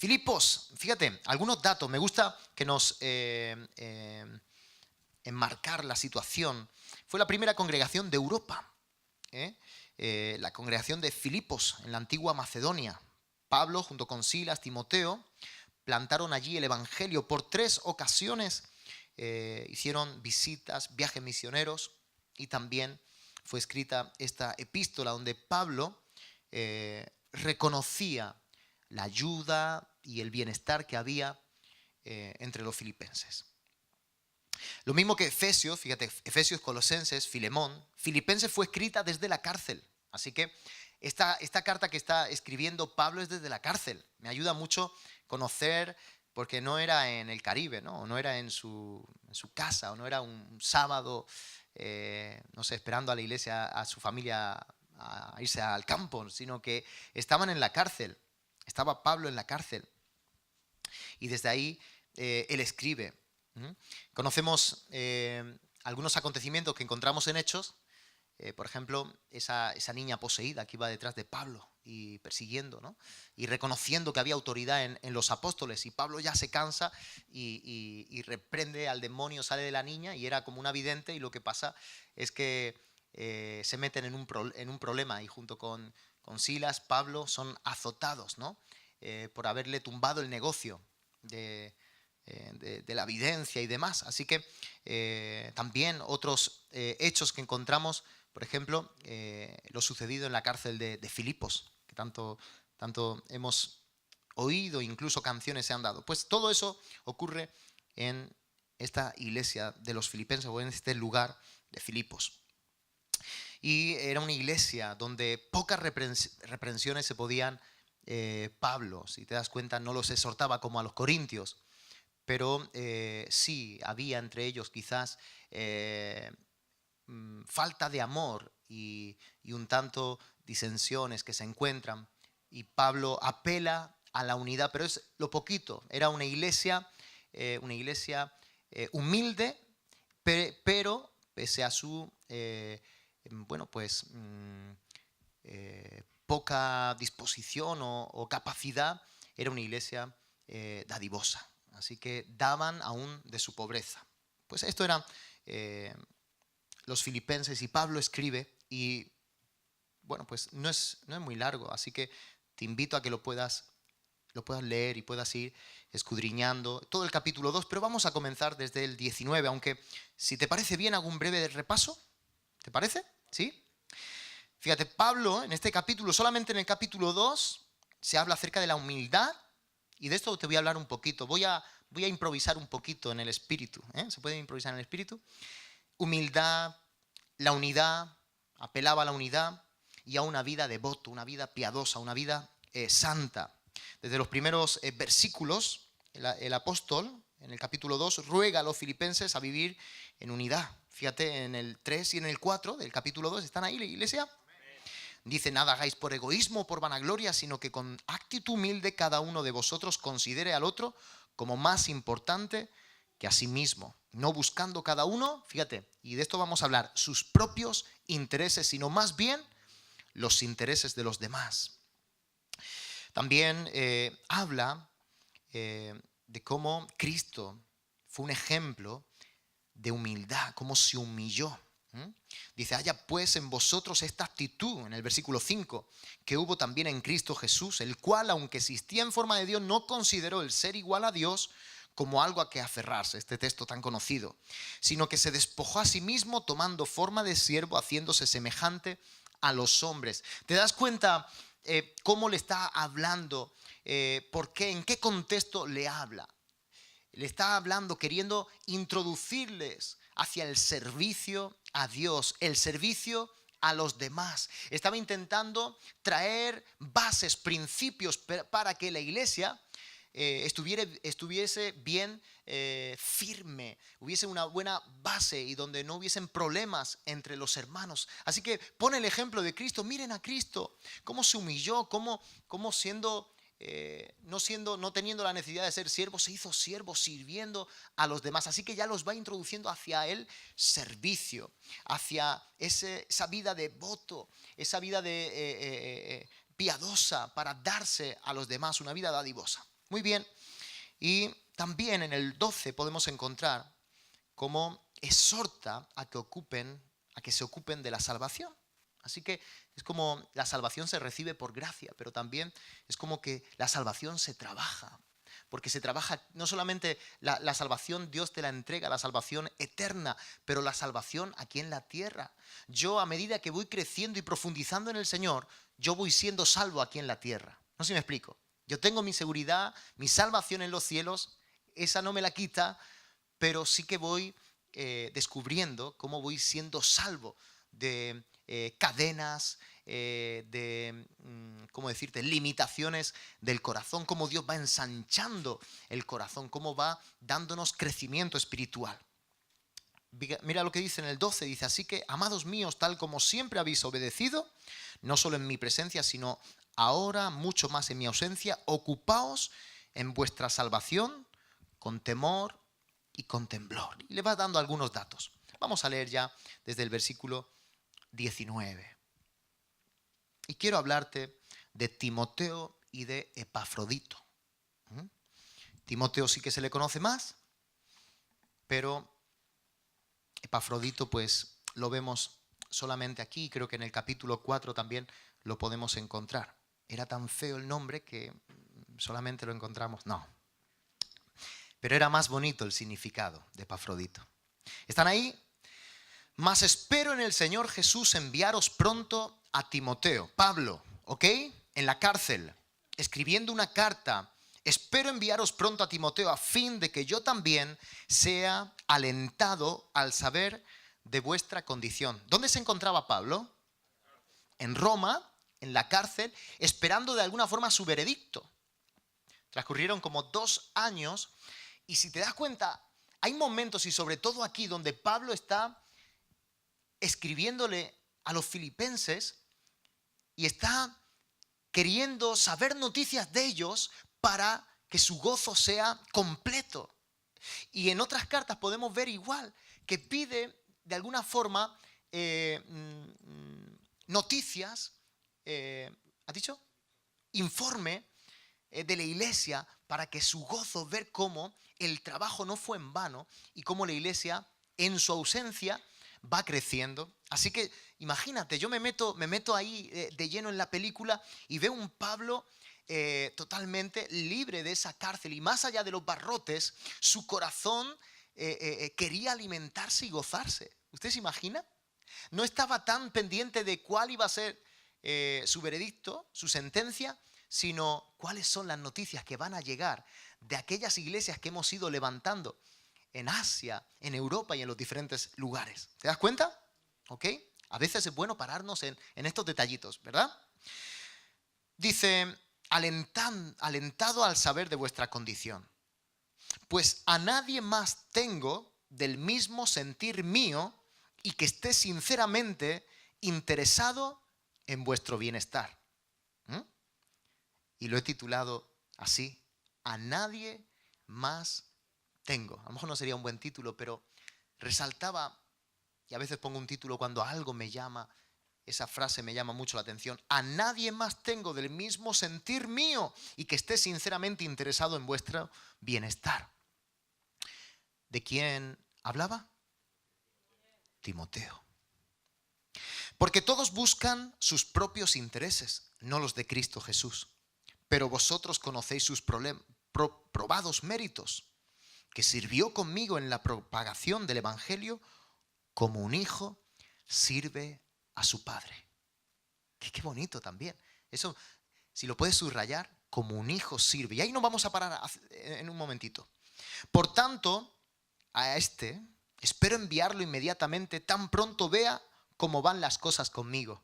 Filipos, fíjate, algunos datos. Me gusta que nos enmarcar la situación. Fue la primera congregación de Europa, la congregación de Filipos en la antigua Macedonia. Pablo, junto con Silas, Timoteo, plantaron allí el evangelio. Por 3 ocasiones hicieron visitas, viajes misioneros, y también fue escrita esta epístola donde Pablo reconocía la ayuda y el bienestar que había entre los filipenses. Lo mismo que Efesios, fíjate, Efesios, Colosenses, Filemón. Filipenses fue escrita desde la cárcel. Así que esta carta que está escribiendo Pablo es desde la cárcel. Me ayuda mucho conocer, porque no era en el Caribe, no era en su casa, o no era un sábado, no sé, esperando a la iglesia, a su familia, a irse al campo, sino que estaban en la cárcel. Estaba Pablo en la cárcel. Y desde ahí él escribe. Conocemos algunos acontecimientos que encontramos en Hechos. Por ejemplo, esa niña poseída que iba detrás de Pablo y persiguiendo, ¿no? Y reconociendo que había autoridad en los apóstoles. Y Pablo ya se cansa y reprende al demonio, sale de la niña, y era como una vidente. Y lo que pasa es que se meten en un problema, y junto con Silas, Pablo son azotados, ¿no? Por haberle tumbado el negocio de la evidencia y demás. Así que también otros hechos que encontramos, por ejemplo, lo sucedido en la cárcel de Filipos, que tanto hemos oído, incluso canciones se han dado. Pues todo eso ocurre en esta iglesia de los filipenses, o en este lugar de Filipos. Y era una iglesia donde pocas reprensiones se podían. Pablo, si te das cuenta, no los exhortaba como a los corintios, pero sí había entre ellos quizás falta de amor y un tanto disensiones que se encuentran, y Pablo apela a la unidad, pero es lo poquito. Era una iglesia humilde, pero pese a su poca disposición o capacidad, era una iglesia dadivosa. Así que daban aún de su pobreza. Pues esto eran los filipenses, y Pablo escribe, y bueno, pues no es muy largo, así que te invito a que lo puedas leer y puedas ir escudriñando todo el capítulo 2, pero vamos a comenzar desde el 19, aunque si te parece bien hago un breve repaso. ¿Te parece? ¿Sí? Fíjate, Pablo en este capítulo, solamente en el capítulo 2, se habla acerca de la humildad. Y de esto te voy a hablar un poquito. Voy a improvisar un poquito en el espíritu. ¿Se puede improvisar en el espíritu? Humildad, la unidad, apelaba a la unidad y a una vida devota, una vida piadosa, una vida santa. Desde los primeros versículos, el apóstol, en el capítulo 2, ruega a los filipenses a vivir en unidad. Fíjate, en el 3 y en el 4 del capítulo 2, ¿están ahí, la iglesia? Dice: nada hagáis por egoísmo o por vanagloria, sino que con actitud humilde cada uno de vosotros considere al otro como más importante que a sí mismo, no buscando cada uno, fíjate, y de esto vamos a hablar, sus propios intereses, sino más bien los intereses de los demás. También habla de cómo Cristo fue un ejemplo de humildad, cómo se humilló. Dice: haya pues en vosotros esta actitud, en el versículo 5, que hubo también en Cristo Jesús, el cual, aunque existía en forma de Dios, no consideró el ser igual a Dios como algo a que aferrarse, este texto tan conocido, sino que se despojó a sí mismo, tomando forma de siervo, haciéndose semejante a los hombres. ¿Te das cuenta cómo le está hablando? ¿Por qué? ¿En qué contexto le habla? Le está hablando, queriendo introducirles hacia el servicio a Dios, el servicio a los demás. Estaba intentando traer bases, principios para que la iglesia estuviese bien firme, hubiese una buena base y donde no hubiesen problemas entre los hermanos. Así que pone el ejemplo de Cristo. Miren a Cristo, cómo se humilló, cómo siendo... no teniendo la necesidad de ser siervo, se hizo siervo sirviendo a los demás. Así que ya los va introduciendo hacia el servicio, hacia esa vida de devoto, esa vida de piadosa para darse a los demás, una vida dadivosa. Muy bien. Y también en el 12 podemos encontrar cómo exhorta a que se ocupen de la salvación. Así que es como la salvación se recibe por gracia, pero también es como que la salvación se trabaja. Porque se trabaja no solamente la salvación, Dios te la entrega, la salvación eterna, pero la salvación aquí en la tierra. Yo, a medida que voy creciendo y profundizando en el Señor, yo voy siendo salvo aquí en la tierra. No sé si me explico. Yo tengo mi seguridad, mi salvación en los cielos, esa no me la quita, pero sí que voy descubriendo cómo voy siendo salvo de cadenas, de, ¿cómo decirte?, limitaciones del corazón, cómo Dios va ensanchando el corazón, cómo va dándonos crecimiento espiritual. Mira lo que dice en el 12, dice, así que, amados míos, tal como siempre habéis obedecido, no solo en mi presencia, sino ahora mucho más en mi ausencia, ocupaos en vuestra salvación con temor y con temblor. Y le va dando algunos datos. Vamos a leer ya desde el versículo 19. Y quiero hablarte de Timoteo y de Epafrodito. Timoteo sí que se le conoce más, pero Epafrodito pues lo vemos solamente aquí. Creo que en el capítulo 4 también lo podemos encontrar. Era tan feo el nombre que solamente lo encontramos. No. Pero era más bonito el significado de Epafrodito. ¿Están ahí? Mas espero en el Señor Jesús enviaros pronto a Timoteo. Pablo, ¿ok? En la cárcel, escribiendo una carta. Espero enviaros pronto a Timoteo a fin de que yo también sea alentado al saber de vuestra condición. ¿Dónde se encontraba Pablo? En Roma, en la cárcel, esperando de alguna forma su veredicto. Transcurrieron como 2 años y si te das cuenta, hay momentos y sobre todo aquí donde Pablo está escribiéndole a los filipenses y está queriendo saber noticias de ellos para que su gozo sea completo. Y en otras cartas podemos ver igual, que pide de alguna forma noticias, ¿has dicho? Informe de la iglesia para que su gozo, ver cómo el trabajo no fue en vano y cómo la iglesia en su ausencia va creciendo. Así que imagínate, yo me meto ahí de lleno en la película y veo un Pablo totalmente libre de esa cárcel y más allá de los barrotes, su corazón quería alimentarse y gozarse. ¿Usted se imagina? No estaba tan pendiente de cuál iba a ser su veredicto, su sentencia, sino cuáles son las noticias que van a llegar de aquellas iglesias que hemos ido levantando en Asia, en Europa y en los diferentes lugares. ¿Te das cuenta? ¿Ok? A veces es bueno pararnos en estos detallitos, ¿verdad? Dice, alentado al saber de vuestra condición. Pues a nadie más tengo del mismo sentir mío y que esté sinceramente interesado en vuestro bienestar. Y lo he titulado así, a nadie más tengo. A lo mejor no sería un buen título, pero resaltaba, y a veces pongo un título cuando algo me llama, esa frase me llama mucho la atención, a nadie más tengo del mismo sentir mío y que esté sinceramente interesado en vuestro bienestar. ¿De quién hablaba? Timoteo. Porque todos buscan sus propios intereses, no los de Cristo Jesús. Pero vosotros conocéis sus probados méritos, que sirvió conmigo en la propagación del Evangelio como un hijo sirve a su padre. Qué bonito también. Eso, si lo puedes subrayar, como un hijo sirve. Y ahí nos vamos a parar en un momentito. Por tanto, a este espero enviarlo inmediatamente, tan pronto vea cómo van las cosas conmigo.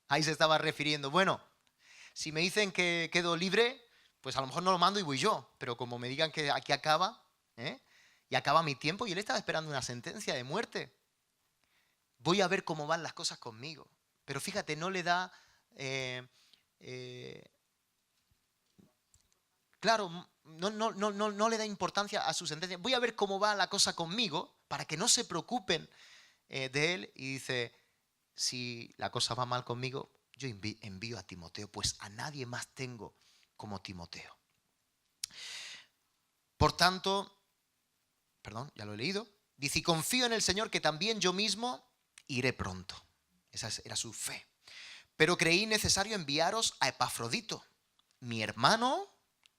Ahí se estaba refiriendo, bueno, si me dicen que quedo libre, pues a lo mejor no lo mando y voy yo. Pero como me digan que aquí acaba, y acaba mi tiempo, y él estaba esperando una sentencia de muerte. Voy a ver cómo van las cosas conmigo. Pero fíjate, no le da... claro, no le da importancia a su sentencia. Voy a ver cómo va la cosa conmigo para que no se preocupen de él. Y dice, si la cosa va mal conmigo, yo envío a Timoteo, pues a nadie más tengo como Timoteo. Por tanto, perdón, ya lo he leído, dice, y confío en el Señor que también yo mismo iré pronto. Esa era su fe. Pero creí necesario enviaros a Epafrodito, mi hermano,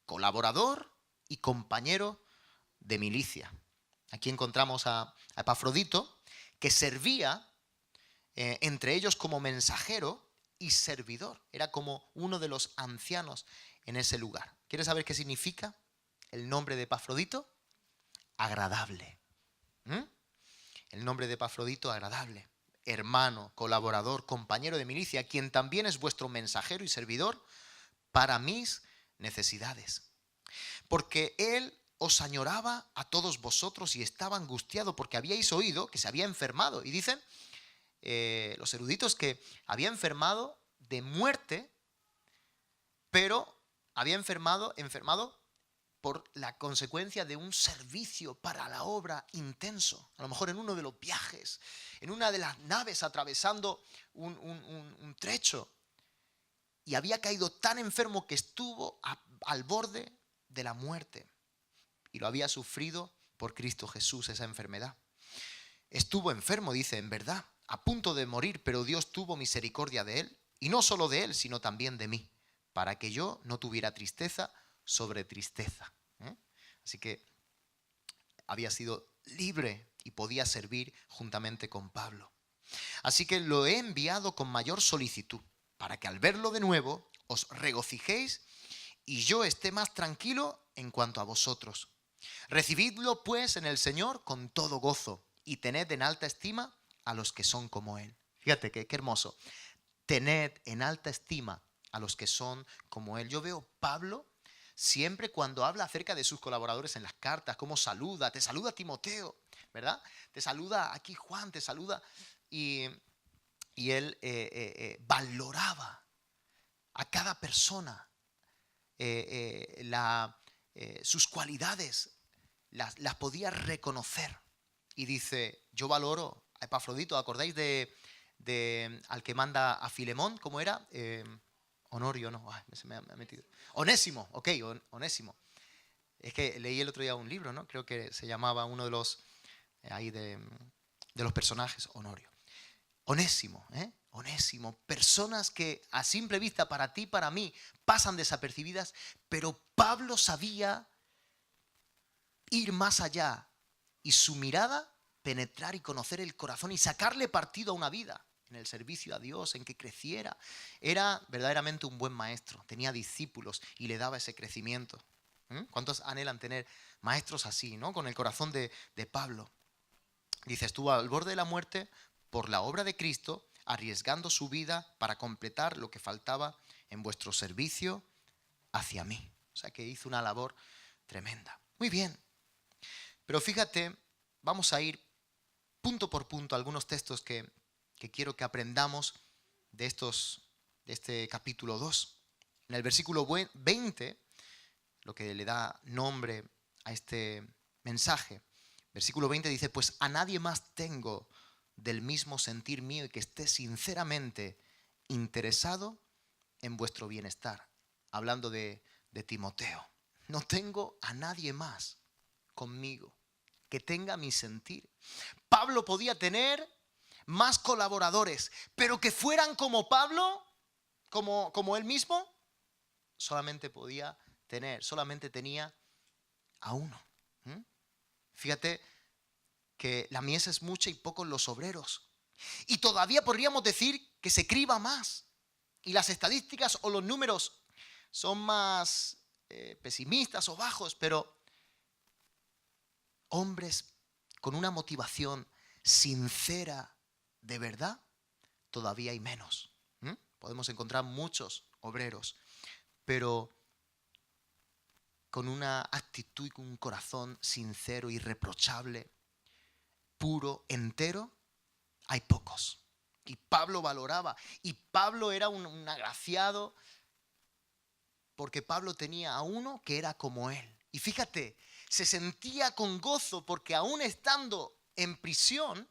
colaborador y compañero de milicia. Aquí encontramos a Epafrodito, que servía entre ellos como mensajero y servidor. Era como uno de los ancianos en ese lugar. ¿Quieres saber qué significa el nombre de Epafrodito? Agradable. El nombre de Epafrodito, agradable. Hermano, colaborador, compañero de milicia, quien también es vuestro mensajero y servidor para mis necesidades. Porque él os añoraba a todos vosotros y estaba angustiado porque habíais oído que se había enfermado. Y dicen los eruditos que había enfermado de muerte, pero había enfermado por la consecuencia de un servicio para la obra intenso. A lo mejor en uno de los viajes, en una de las naves atravesando un trecho. Y había caído tan enfermo que estuvo al borde de la muerte. Y lo había sufrido por Cristo Jesús, esa enfermedad. Estuvo enfermo, dice, en verdad, a punto de morir, pero Dios tuvo misericordia de él. Y no solo de él, sino también de mí, para que yo no tuviera tristeza sobre tristeza. Así que había sido libre y podía servir juntamente con Pablo. Así que lo he enviado con mayor solicitud, para que al verlo de nuevo os regocijéis y yo esté más tranquilo en cuanto a vosotros. Recibidlo pues en el Señor con todo gozo y tened en alta estima a los que son como Él. Fíjate qué hermoso. Tened en alta estima a los que son como Él. Yo veo Pablo siempre cuando habla acerca de sus colaboradores en las cartas, cómo saluda, te saluda Timoteo, ¿verdad? Te saluda aquí Juan, te saluda. Y él valoraba a cada persona, sus cualidades, las podía reconocer. Y dice, yo valoro a Epafrodito. ¿Acordáis al que manda a Filemón? ¿Cómo era? Honorio, no, se me ha metido. Onésimo, ok, Onésimo. Es que leí el otro día un libro, ¿no? Creo que se llamaba uno de los de los personajes, Honorio. Onésimo, Onésimo. Personas que a simple vista para ti, para mí, pasan desapercibidas, pero Pablo sabía ir más allá y su mirada penetrar y conocer el corazón y sacarle partido a una vida en el servicio a Dios, en que creciera. Era verdaderamente un buen maestro, tenía discípulos y le daba ese crecimiento. ¿Cuántos anhelan tener maestros así, ¿no? Con el corazón de Pablo. Dice, estuvo al borde de la muerte por la obra de Cristo, arriesgando su vida para completar lo que faltaba en vuestro servicio hacia mí. O sea que hizo una labor tremenda. Muy bien. Pero fíjate, vamos a ir punto por punto a algunos textos que quiero que aprendamos de este capítulo 2. En el versículo 20, lo que le da nombre a este mensaje, versículo 20 dice, pues a nadie más tengo del mismo sentir mío y que esté sinceramente interesado en vuestro bienestar. Hablando de Timoteo. No tengo a nadie más conmigo que tenga mi sentir. Pablo podía tener más colaboradores, pero que fueran como Pablo, como él mismo, solamente tenía a uno. Fíjate que la mies es mucha y pocos los obreros. Y todavía podríamos decir que se criba más. Y las estadísticas o los números son más pesimistas o bajos, pero hombres con una motivación sincera de verdad, todavía hay menos. Podemos encontrar muchos obreros, pero con una actitud y con un corazón sincero, irreprochable, puro, entero, hay pocos. Y Pablo valoraba, y Pablo era un agraciado, porque Pablo tenía a uno que era como él. Y fíjate, se sentía con gozo porque aún estando en prisión,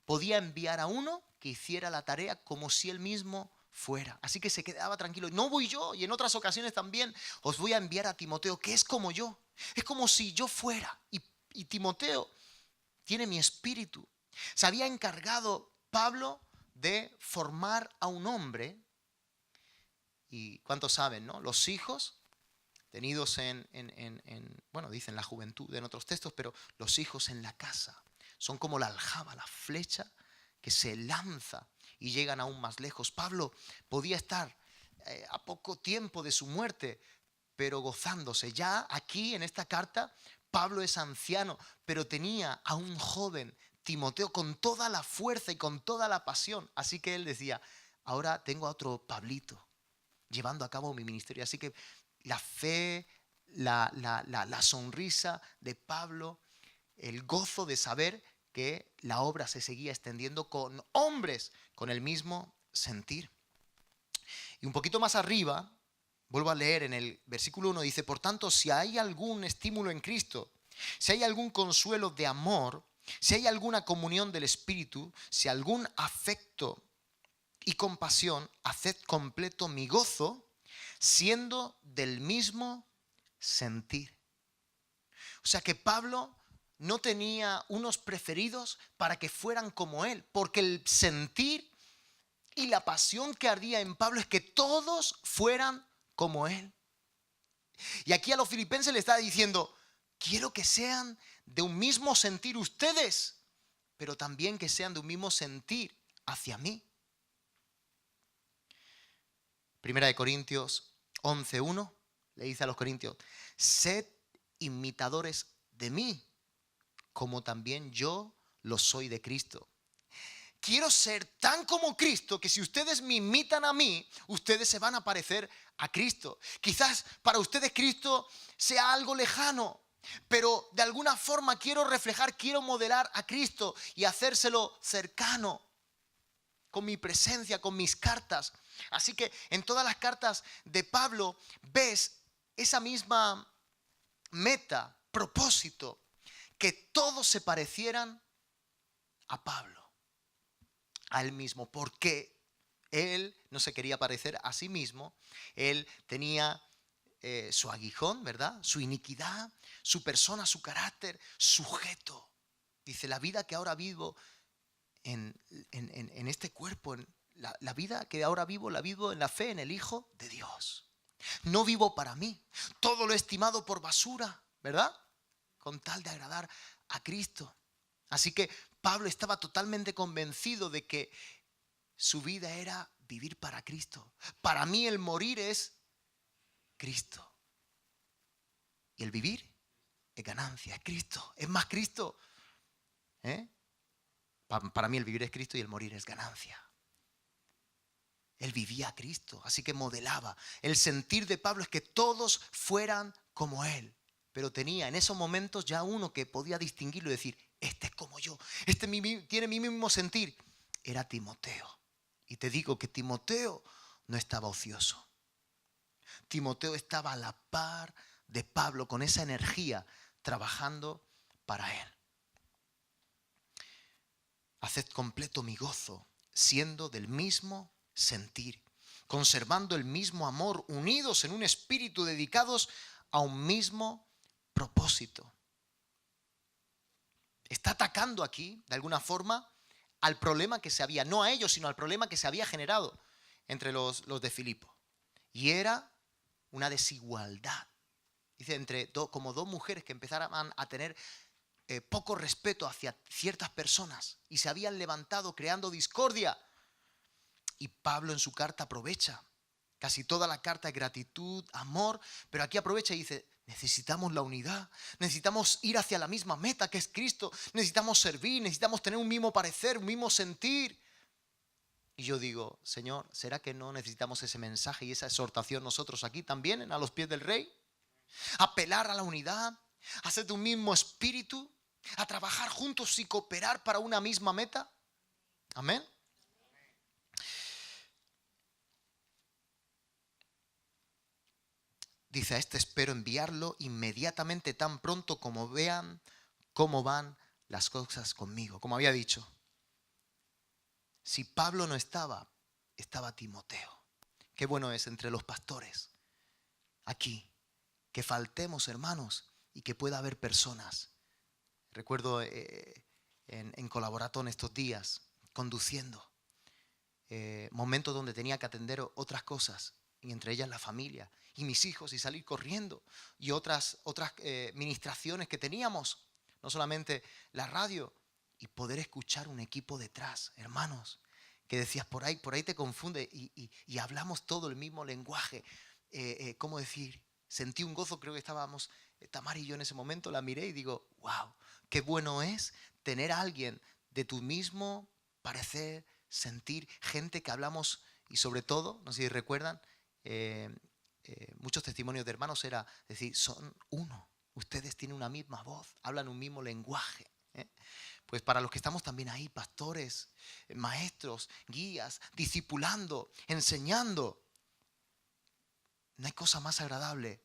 podía enviar a uno que hiciera la tarea como si él mismo fuera. Así que se quedaba tranquilo. No voy yo, y en otras ocasiones también os voy a enviar a Timoteo, que es como yo. Es como si yo fuera y Timoteo tiene mi espíritu. Se había encargado Pablo de formar a un hombre. Y ¿cuántos saben, no? Los hijos tenidos bueno, dicen la juventud en otros textos, pero los hijos en la casa son como la aljaba, la flecha que se lanza y llegan aún más lejos. Pablo podía estar a poco tiempo de su muerte, pero gozándose. Ya aquí en esta carta, Pablo es anciano, pero tenía a un joven, Timoteo, con toda la fuerza y con toda la pasión. Así que él decía, ahora tengo a otro Pablito llevando a cabo mi ministerio. Así que la fe, la sonrisa de Pablo, el gozo de saber que la obra se seguía extendiendo con hombres con el mismo sentir. Y un poquito más arriba, vuelvo a leer en el versículo 1, dice, por tanto, si hay algún estímulo en Cristo, si hay algún consuelo de amor, si hay alguna comunión del Espíritu, si algún afecto y compasión, haced completo mi gozo, siendo del mismo sentir. O sea que Pablo no tenía unos preferidos para que fueran como él, porque el sentir y la pasión que ardía en Pablo es que todos fueran como él. Y aquí a los filipenses le está diciendo, quiero que sean de un mismo sentir ustedes, pero también que sean de un mismo sentir hacia mí. Primera de Corintios 11:1 le dice a los corintios, sed imitadores de mí, como también yo lo soy de Cristo. Quiero ser tan como Cristo que si ustedes me imitan a mí, ustedes se van a parecer a Cristo. Quizás para ustedes Cristo sea algo lejano, pero de alguna forma quiero reflejar, quiero modelar a Cristo y hacérselo cercano con mi presencia, con mis cartas. Así que en todas las cartas de Pablo ves esa misma meta, propósito, que todos se parecieran a Pablo, a él mismo, porque él no se quería parecer a sí mismo. Él tenía su aguijón, ¿verdad? Su iniquidad, su persona, su carácter, sujeto. Dice, la vida que ahora vivo en este cuerpo, la vida que ahora vivo, la vivo en la fe en el Hijo de Dios. No vivo para mí. Todo lo he estimado por basura, ¿verdad? Con tal de agradar a Cristo. Así que Pablo estaba totalmente convencido de que su vida era vivir para Cristo. Para mí el morir es Cristo. Y el vivir es ganancia, es Cristo. Es más Cristo. Para mí el vivir es Cristo y el morir es ganancia. Él vivía a Cristo, así que modelaba. El sentir de Pablo es que todos fueran como él. Pero tenía en esos momentos ya uno que podía distinguirlo y decir, este es como yo, este tiene mi mismo sentir. Era Timoteo. Y te digo que Timoteo no estaba ocioso. Timoteo estaba a la par de Pablo con esa energía, trabajando para él. Haced completo mi gozo, siendo del mismo sentir, conservando el mismo amor, unidos en un espíritu, dedicados a un mismo propósito. Está atacando aquí, de alguna forma, al problema que se había, no a ellos, sino al problema que se había generado entre los de Filipo. Y era una desigualdad. Dice, entre como dos mujeres que empezaran a tener poco respeto hacia ciertas personas y se habían levantado creando discordia. Y Pablo en su carta aprovecha. Casi toda la carta es gratitud, amor, pero aquí aprovecha y dice, necesitamos la unidad, necesitamos ir hacia la misma meta que es Cristo, necesitamos servir, necesitamos tener un mismo parecer, un mismo sentir. Y yo digo, Señor, ¿será que no necesitamos ese mensaje y esa exhortación nosotros aquí también, a los pies del Rey? Apelar a la unidad, a ser de un mismo espíritu, a trabajar juntos y cooperar para una misma meta. Amén. Dice, a este espero enviarlo inmediatamente, tan pronto como vean cómo van las cosas conmigo. Como había dicho, si Pablo no estaba, estaba Timoteo. Qué bueno es entre los pastores aquí que faltemos, hermanos, y que pueda haber personas. Recuerdo en Colaboratón estos días, conduciendo, momentos donde tenía que atender otras cosas, y entre ellas la familia y mis hijos, y salir corriendo, y otras ministraciones que teníamos, no solamente la radio, y poder escuchar un equipo detrás, hermanos, que decías, por ahí te confunde, y hablamos todo el mismo lenguaje. ¿Cómo decir? Sentí un gozo, creo que estábamos, Tamar y yo en ese momento, la miré y digo, wow, qué bueno es tener a alguien de tu mismo parecer, sentir, gente que hablamos, y sobre todo, no sé si recuerdan, muchos testimonios de hermanos era decir, son uno, ustedes tienen una misma voz, hablan un mismo lenguaje. Pues para los que estamos también ahí, pastores, maestros, guías, discipulando, enseñando, no hay cosa más agradable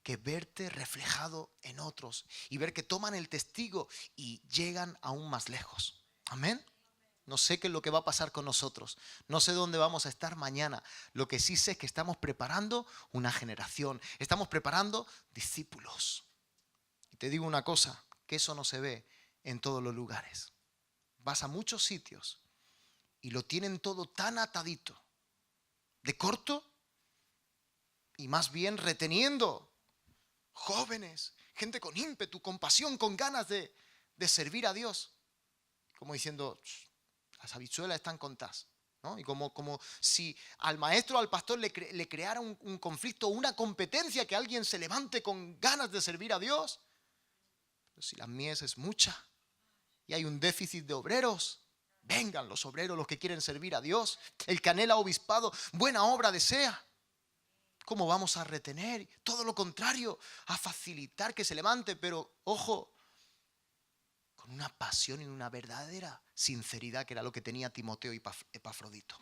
que verte reflejado en otros y ver que toman el testigo y llegan aún más lejos. Amén. No sé qué es lo que va a pasar con nosotros. No sé dónde vamos a estar mañana. Lo que sí sé es que estamos preparando una generación. Estamos preparando discípulos. Y te digo una cosa, que eso no se ve en todos los lugares. Vas a muchos sitios y lo tienen todo tan atadito, de corto, y más bien reteniendo jóvenes, gente con ímpetu, con pasión, con ganas de servir a Dios. Como diciendo, las habichuelas están contadas, ¿no? Y como si al maestro o al pastor le creara un conflicto, una competencia, que alguien se levante con ganas de servir a Dios. Pero si la mies es mucha y hay un déficit de obreros, vengan los obreros, los que quieren servir a Dios. El que anhela obispado, buena obra desea. ¿Cómo vamos a retener? Todo lo contrario, a facilitar que se levante, pero ojo, con una pasión y una verdadera sinceridad, que era lo que tenía Timoteo y Epafrodito.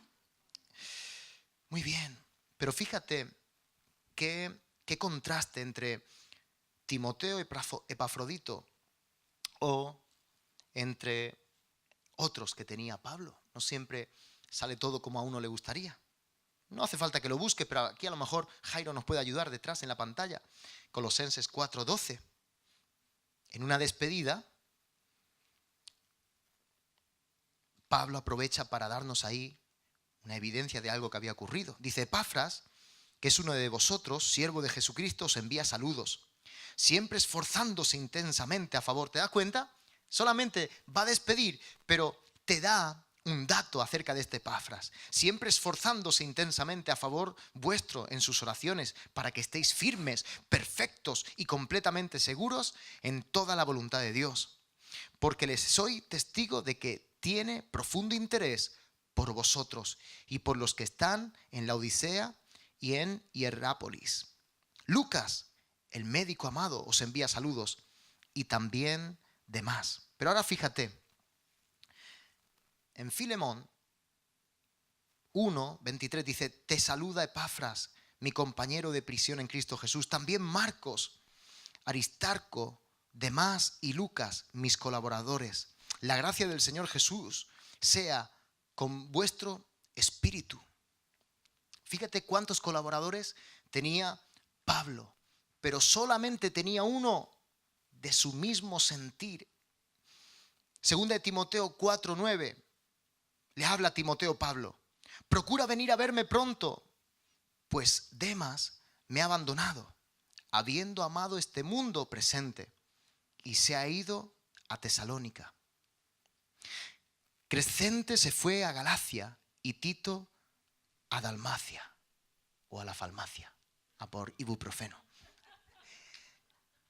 Muy bien, pero fíjate qué contraste entre Timoteo y Epafrodito o entre otros que tenía Pablo. No siempre sale todo como a uno le gustaría. No hace falta que lo busque, pero aquí a lo mejor Jairo nos puede ayudar detrás en la pantalla. Colosenses 4:12. En una despedida, Pablo aprovecha para darnos ahí una evidencia de algo que había ocurrido. Dice, Epafras, que es uno de vosotros, siervo de Jesucristo, os envía saludos, siempre esforzándose intensamente a favor. ¿Te das cuenta? Solamente va a despedir, pero te da un dato acerca de este Epafras. Siempre esforzándose intensamente a favor vuestro en sus oraciones, para que estéis firmes, perfectos y completamente seguros en toda la voluntad de Dios. Porque les soy testigo de que tiene profundo interés por vosotros y por los que están en la Odisea y en Hierápolis. Lucas, el médico amado, os envía saludos, y también demás. Pero ahora fíjate, en Filemón 1:23 dice, te saluda Epafras, mi compañero de prisión en Cristo Jesús. También Marcos, Aristarco, Demás y Lucas, mis colaboradores. La gracia del Señor Jesús sea con vuestro espíritu. Fíjate cuántos colaboradores tenía Pablo, pero solamente tenía uno de su mismo sentir. Segunda de Timoteo 4:9, le habla a Timoteo Pablo. Procura venir a verme pronto, pues Demas me ha abandonado, habiendo amado este mundo presente, y se ha ido a Tesalónica. Crescente se fue a Galacia y Tito a Dalmacia, o a la farmacia, a por ibuprofeno.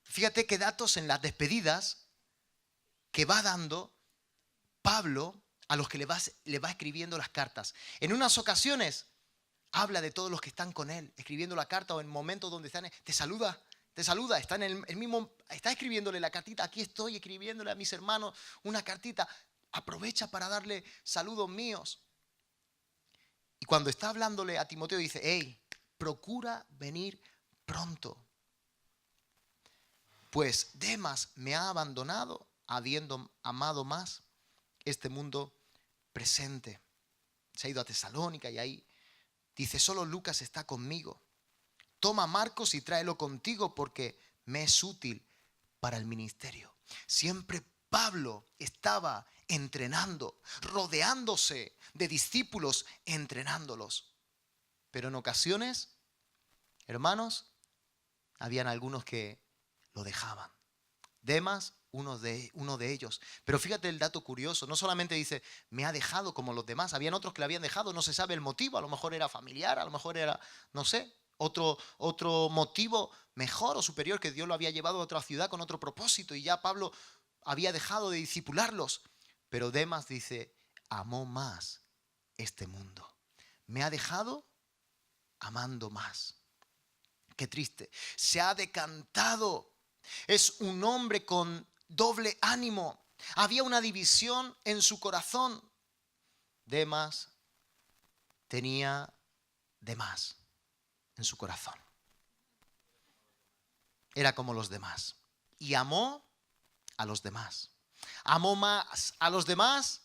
Fíjate qué datos en las despedidas que va dando Pablo a los que le va escribiendo las cartas. En unas ocasiones habla de todos los que están con él, escribiendo la carta, o en momentos donde están, te saluda, está en el mismo, está escribiéndole la cartita, aquí estoy escribiéndole a mis hermanos una cartita, aprovecha para darle saludos míos. Y cuando está hablándole a Timoteo dice, hey, procura venir pronto, pues Demas me ha abandonado, habiendo amado más este mundo presente. Se ha ido a Tesalónica y ahí dice, solo Lucas está conmigo. Toma a Marcos y tráelo contigo, porque me es útil para el ministerio. Siempre Pablo estaba entrenando, rodeándose de discípulos, entrenándolos. Pero en ocasiones, hermanos, habían algunos que lo dejaban. Demas, uno de ellos. Pero fíjate el dato curioso, no solamente dice, me ha dejado como los demás, habían otros que le habían dejado, no se sabe el motivo, a lo mejor era familiar, a lo mejor era, no sé, otro motivo mejor o superior, que Dios lo había llevado a otra ciudad con otro propósito y ya Pablo había dejado de discipularlos. Pero Demas dice, amó más este mundo. Me ha dejado amando más. Qué triste. Se ha decantado. Es un hombre con doble ánimo. Había una división en su corazón. Demas tenía de más en su corazón. Era como los demás. Y amó a los demás. Amó más a los demás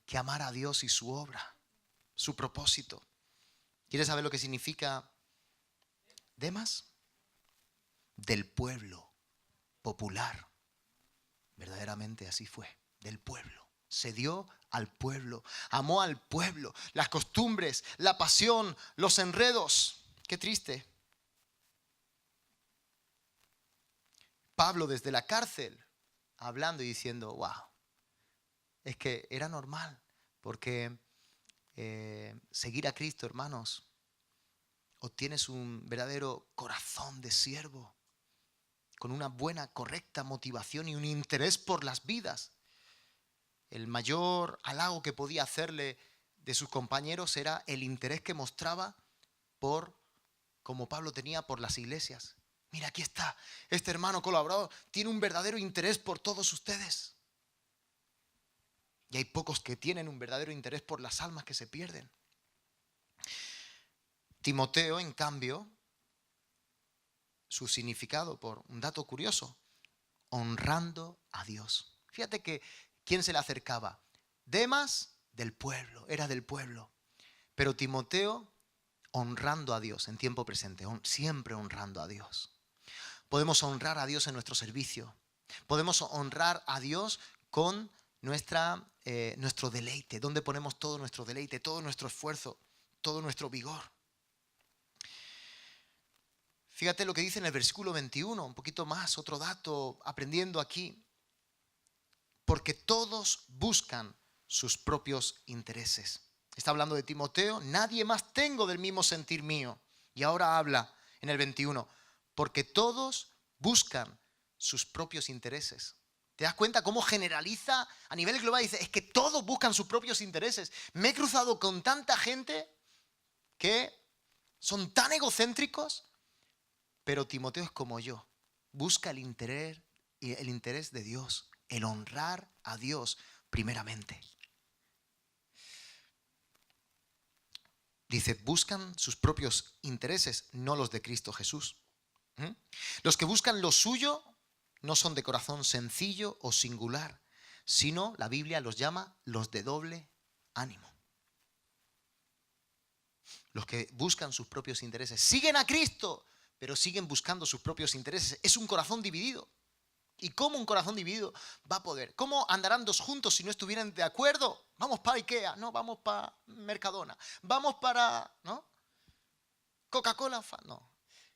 que amar a Dios y su obra, su propósito. ¿Quieres saber lo que significa Demas? Del pueblo popular. Verdaderamente así fue, del pueblo. Se dio al pueblo, amó al pueblo, las costumbres, la pasión, los enredos. Qué triste. Pablo desde la cárcel, hablando y diciendo, wow, es que era normal, porque seguir a Cristo, hermanos, obtienes un verdadero corazón de siervo, con una buena, correcta motivación y un interés por las vidas. El mayor halago que podía hacerle de sus compañeros era el interés que mostraba por, como Pablo tenía, por las iglesias. Mira, aquí está, este hermano colaborador tiene un verdadero interés por todos ustedes. Y hay pocos que tienen un verdadero interés por las almas que se pierden. Timoteo, en cambio, su significado, por un dato curioso, honrando a Dios. Fíjate que ¿quién se le acercaba? Demas, del pueblo, era del pueblo. Pero Timoteo, honrando a Dios en tiempo presente, siempre honrando a Dios. Podemos honrar a Dios en nuestro servicio. Podemos honrar a Dios con nuestro deleite, donde ponemos todo nuestro deleite, todo nuestro esfuerzo, todo nuestro vigor. Fíjate lo que dice en el versículo 21, un poquito más, otro dato, aprendiendo aquí. Porque todos buscan sus propios intereses. Está hablando de Timoteo, nadie más tengo del mismo sentir mío. Y ahora habla en el 21, porque todos buscan sus propios intereses. ¿Te das cuenta cómo generaliza a nivel global? Dice, es que todos buscan sus propios intereses. Me he cruzado con tanta gente que son tan egocéntricos, pero Timoteo es como yo. Busca el interés de Dios, el honrar a Dios primeramente. Dice, buscan sus propios intereses, no los de Cristo Jesús. Los que buscan lo suyo no son de corazón sencillo o singular, sino, la Biblia los llama los de doble ánimo. Los que buscan sus propios intereses. Siguen a Cristo, pero siguen buscando sus propios intereses. Es un corazón dividido. ¿Y cómo un corazón dividido va a poder? ¿Cómo andarán dos juntos si no estuvieran de acuerdo? Vamos para Ikea, no, vamos para Mercadona. Vamos para, ¿no? Coca-Cola, no.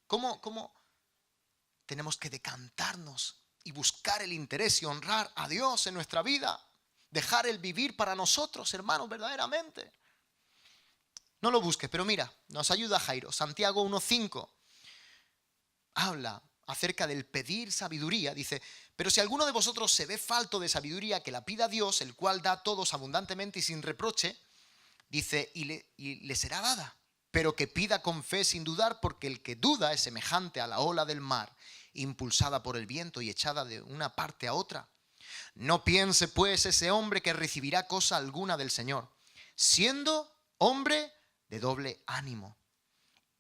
¿Cómo tenemos que decantarnos y buscar el interés y honrar a Dios en nuestra vida? Dejar el vivir para nosotros, hermanos, verdaderamente. No lo busques, pero mira, nos ayuda Jairo. Santiago 1:5 habla acerca del pedir sabiduría. Dice, pero si alguno de vosotros se ve falto de sabiduría, que la pida Dios, el cual da a todos abundantemente y sin reproche. Dice, y le será dada. Pero que pida con fe sin dudar, porque el que duda es semejante a la ola del mar, impulsada por el viento y echada de una parte a otra. No piense pues ese hombre que recibirá cosa alguna del Señor, siendo hombre de doble ánimo,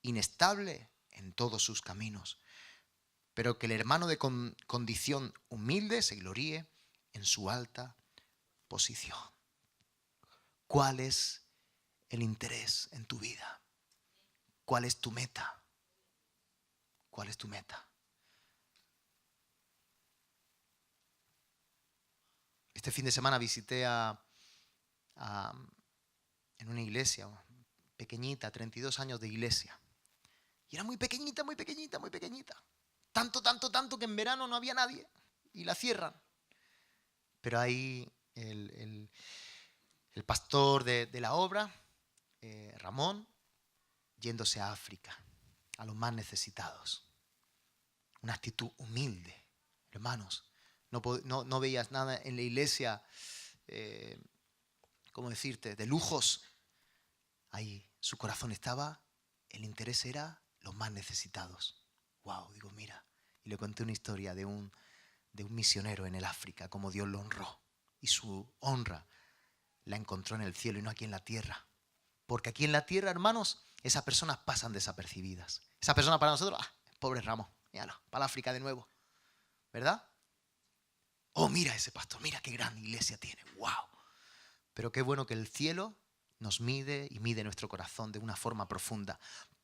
inestable en todos sus caminos. Pero que el hermano de condición humilde se gloríe en su alta posición. ¿Cuál es el interés en tu vida? ¿Cuál es tu meta? ¿Cuál es tu meta? Este fin de semana visité en una iglesia pequeñita, 32 años de iglesia. Y era muy pequeñita, muy pequeñita, muy pequeñita. Tanto que en verano no había nadie y la cierran. Pero ahí el pastor de la obra, Ramón, yéndose a África, a los más necesitados. Una actitud humilde, hermanos. No veías nada en la iglesia, ¿cómo decirte?, de lujos. Ahí su corazón estaba, el interés era los más necesitados. Wow, digo, mira. Y le conté una historia de un misionero en el África, cómo Dios lo honró. Y su honra la encontró en el cielo y no aquí en la tierra. Porque aquí en la tierra, hermanos, esas personas pasan desapercibidas. Esas personas para nosotros, pobre Ramos, míralo, para el África de nuevo. ¿Verdad? Oh, mira ese pastor, mira qué gran iglesia tiene. Wow. Pero qué bueno que el cielo nos mide y mide nuestro corazón de una forma profunda.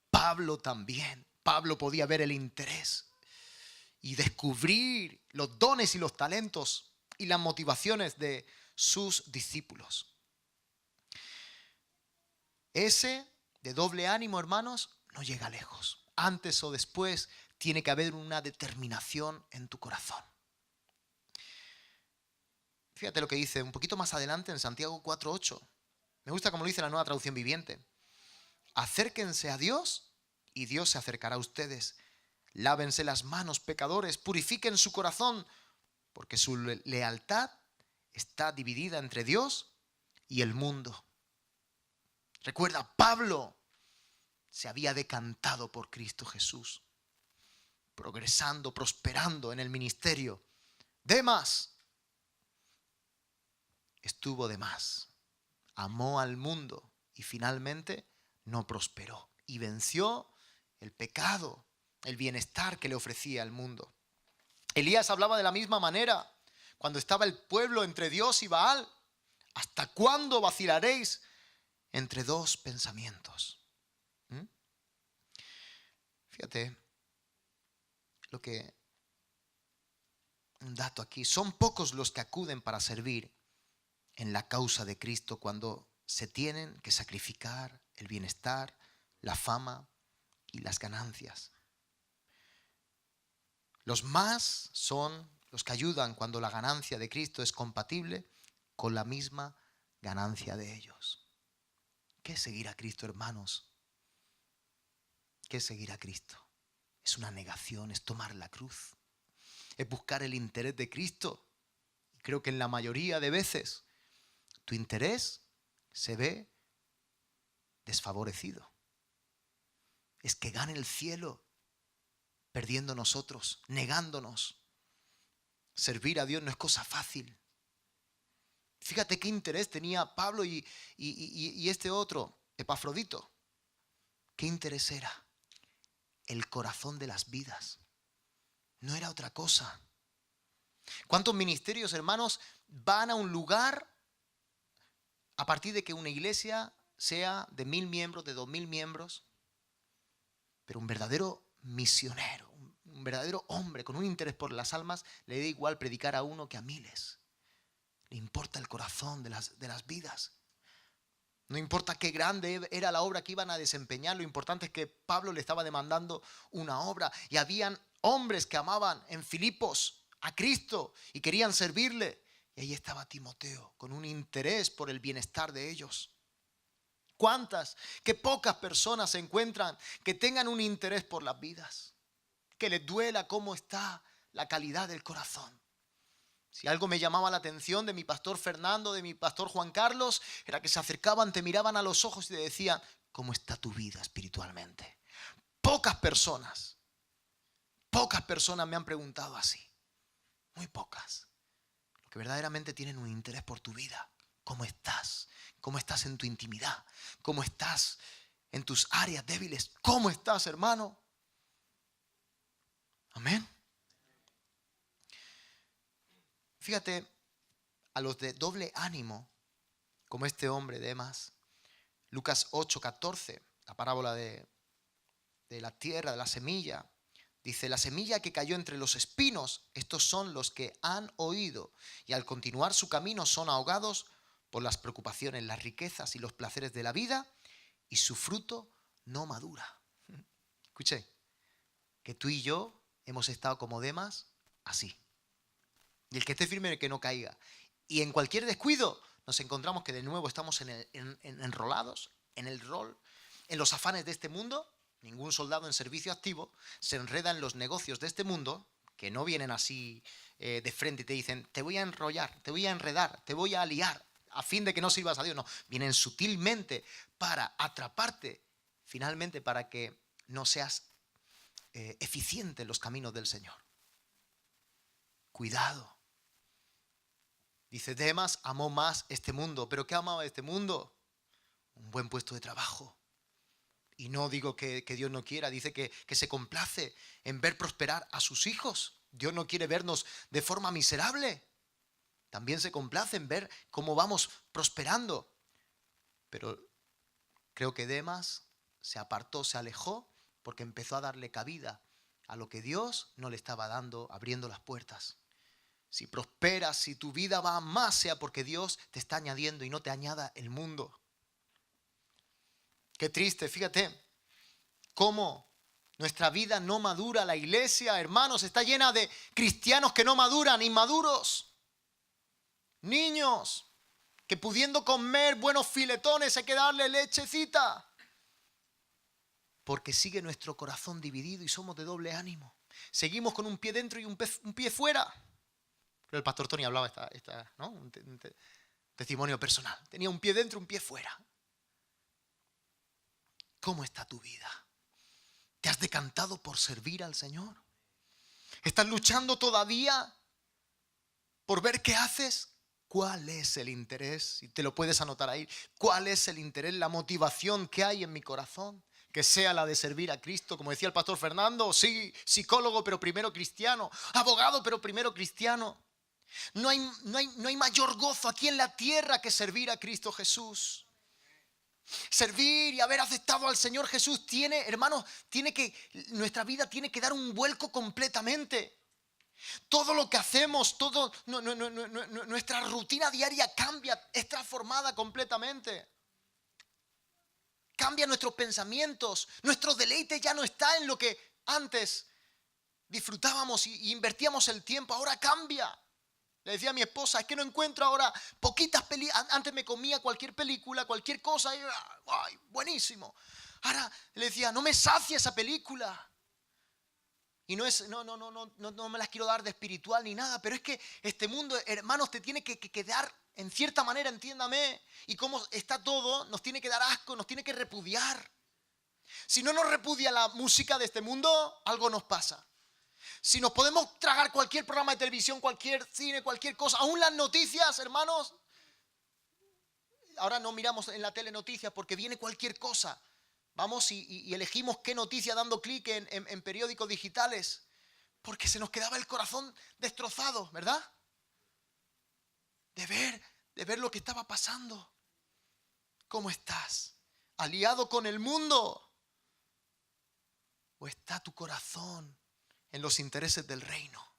Pablo también. Pablo podía ver el interés y descubrir los dones y los talentos y las motivaciones de sus discípulos. Ese de doble ánimo, hermanos, no llega lejos. Antes o después tiene que haber una determinación en tu corazón. Fíjate lo que dice un poquito más adelante en Santiago 4:8. Me gusta como lo dice la Nueva Traducción Viviente. Acérquense a Dios y Dios se acercará a ustedes. Lávense las manos, pecadores, purifiquen su corazón, porque su lealtad está dividida entre Dios y el mundo. Recuerda, Pablo se había decantado por Cristo Jesús, progresando, prosperando en el ministerio. Demas estuvo de más, amó al mundo y finalmente no prosperó y venció el pecado, el bienestar que le ofrecía el mundo. Elías hablaba de la misma manera cuando estaba el pueblo entre Dios y Baal. ¿Hasta cuándo vacilaréis entre dos pensamientos? Fíjate un dato aquí. Son pocos los que acuden para servir en la causa de Cristo cuando se tienen que sacrificar el bienestar, la fama y las ganancias. Los más son los que ayudan cuando la ganancia de Cristo es compatible con la misma ganancia de ellos. ¿Qué es seguir a Cristo, hermanos? ¿Qué es seguir a Cristo? Es una negación, es tomar la cruz. Es buscar el interés de Cristo. Y creo que en la mayoría de veces tu interés se ve desfavorecido. Es que gane el cielo perdiendo nosotros, negándonos. Servir a Dios no es cosa fácil. Fíjate qué interés tenía Pablo y este otro, Epafrodito. ¿Qué interés era? El corazón de las vidas. No era otra cosa. ¿Cuántos ministerios, hermanos, van a un lugar a partir de que una iglesia sea de 1000 miembros, de 2000 miembros? Pero un verdadero misionero, un verdadero hombre con un interés por las almas, le da igual predicar a uno que a miles. Le importa el corazón de las vidas. No importa qué grande era la obra que iban a desempeñar, lo importante es que Pablo le estaba demandando una obra. Y habían hombres que amaban en Filipos a Cristo y querían servirle. Y ahí estaba Timoteo con un interés por el bienestar de ellos. ¿Cuántas? Que pocas personas se encuentran que tengan un interés por las vidas, que les duela cómo está la calidad del corazón. Si algo me llamaba la atención de mi pastor Fernando, de mi pastor Juan Carlos, era que se acercaban, te miraban a los ojos y te decían, ¿cómo está tu vida espiritualmente? Pocas personas me han preguntado así. Muy pocas. Los que verdaderamente tienen un interés por tu vida. ¿Cómo estás? ¿Cómo estás en tu intimidad? ¿Cómo estás en tus áreas débiles? ¿Cómo estás, hermano? Amén. Fíjate, a los de doble ánimo, como este hombre Demas, Lucas 8:14, la parábola de la tierra, de la semilla, Dice, la semilla que cayó entre los espinos, estos son los que han oído y al continuar su camino son ahogados por las preocupaciones, las riquezas y los placeres de la vida y su fruto no madura. Escuché, que tú y yo hemos estado como Demas así. Y el que esté firme, el que no caiga. Y en cualquier descuido nos encontramos que de nuevo estamos enrolados en el rol, en los afanes de este mundo. Ningún soldado en servicio activo se enreda en los negocios de este mundo, que no vienen así de frente y te dicen, te voy a enrollar, te voy a enredar, te voy a liar, a fin de que no sirvas a Dios. No, vienen sutilmente para atraparte, finalmente para que no seas eficiente en los caminos del Señor. Cuidado. Dice, Demas amó más este mundo. ¿Pero qué amaba este mundo? Un buen puesto de trabajo. Y no digo que Dios no quiera, dice que se complace en ver prosperar a sus hijos. Dios no quiere vernos de forma miserable. También se complace en ver cómo vamos prosperando. Pero creo que Demas se apartó, se alejó, porque empezó a darle cabida a lo que Dios no le estaba dando, abriendo las puertas. Si prosperas, si tu vida va a más, sea porque Dios te está añadiendo y no te añada el mundo. Qué triste, fíjate cómo nuestra vida no madura. La iglesia, hermanos, está llena de cristianos que no maduran, inmaduros. Niños que pudiendo comer buenos filetones hay que darle lechecita. Porque sigue nuestro corazón dividido y somos de doble ánimo. Seguimos con un pie dentro y un pie fuera. Pero el pastor Tony hablaba ¿no? un testimonio personal. Tenía un pie dentro y un pie fuera. ¿Cómo está tu vida? ¿Te has decantado por servir al Señor? ¿Estás luchando todavía por ver qué haces? ¿Cuál es el interés? Si te lo puedes anotar ahí. ¿Cuál es el interés, la motivación que hay en mi corazón? Que sea la de servir a Cristo, como decía el pastor Fernando. Sí, psicólogo, pero primero cristiano. Abogado, pero primero cristiano. No hay mayor gozo aquí en la tierra que servir a Cristo Jesús. Servir y haber aceptado al Señor Jesús tiene, hermanos, nuestra vida tiene que dar un vuelco completamente. Todo lo que hacemos, nuestra rutina diaria cambia, es transformada completamente. Cambia nuestros pensamientos, nuestro deleite ya no está en lo que antes disfrutábamos y invertíamos el tiempo, ahora cambia. Le decía a mi esposa, es que no encuentro ahora poquitas películas. Antes me comía cualquier película, cualquier cosa, y ¡ay, buenísimo! Ahora le decía, no me sacia esa película. Y no me las quiero dar de espiritual ni nada, pero es que este mundo, hermanos, te tiene que quedar, en cierta manera, entiéndame, y cómo está todo, nos tiene que dar asco, nos tiene que repudiar. Si no nos repudia la música de este mundo, algo nos pasa. Si nos podemos tragar cualquier programa de televisión, cualquier cine, cualquier cosa, aún las noticias, hermanos. Ahora no miramos en la tele noticias porque viene cualquier cosa. Vamos y elegimos qué noticia dando clic en periódicos digitales. Porque se nos quedaba el corazón destrozado, ¿verdad? De ver lo que estaba pasando. ¿Cómo estás? ¿Aliado con el mundo? ¿O está tu corazón en los intereses del reino?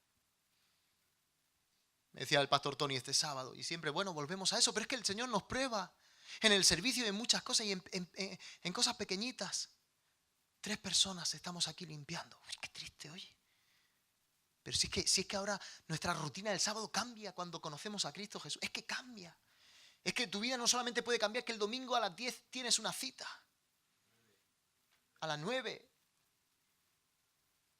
Me decía el pastor Tony este sábado, y siempre, volvemos a eso, pero es que el Señor nos prueba en el servicio y en muchas cosas y en cosas pequeñitas. 3 personas estamos aquí limpiando. Uy, qué triste, oye. Pero si es que ahora nuestra rutina del sábado cambia cuando conocemos a Cristo Jesús. Es que cambia. Es que tu vida no solamente puede cambiar, que el domingo a las 10 tienes una cita. A las 9.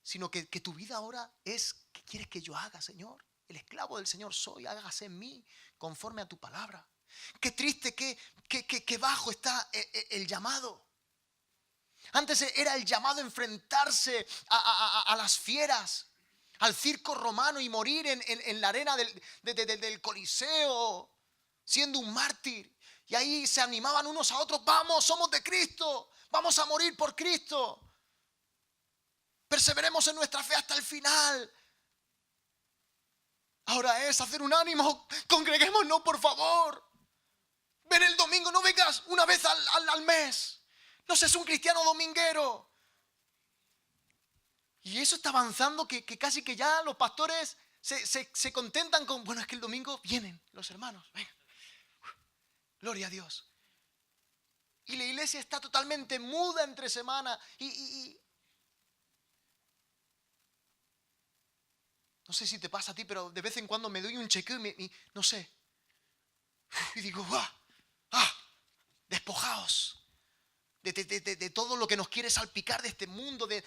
Sino que tu vida ahora es, ¿qué quieres que yo haga, Señor? El esclavo del Señor soy, hágase en mí conforme a tu palabra. Qué triste, qué bajo está el llamado. Antes era el llamado a enfrentarse a las fieras, al circo romano y morir en la arena del Coliseo, siendo un mártir. Y ahí se animaban unos a otros, vamos, somos de Cristo, vamos a morir por Cristo. Perseveremos en nuestra fe hasta el final. Ahora es hacer un ánimo, congreguémonos por favor. Ven el domingo, no vengas una vez al mes. No seas un cristiano dominguero. Y que eso está avanzando, que casi que ya los pastores se contentan con, bueno, es que el domingo vienen los hermanos. Venga. Gloria a Dios. Y la iglesia está totalmente muda entre semana. Y no sé si te pasa a ti, pero de vez en cuando me doy un chequeo y no sé. Y digo, despojaos de todo lo que nos quiere salpicar de este mundo, de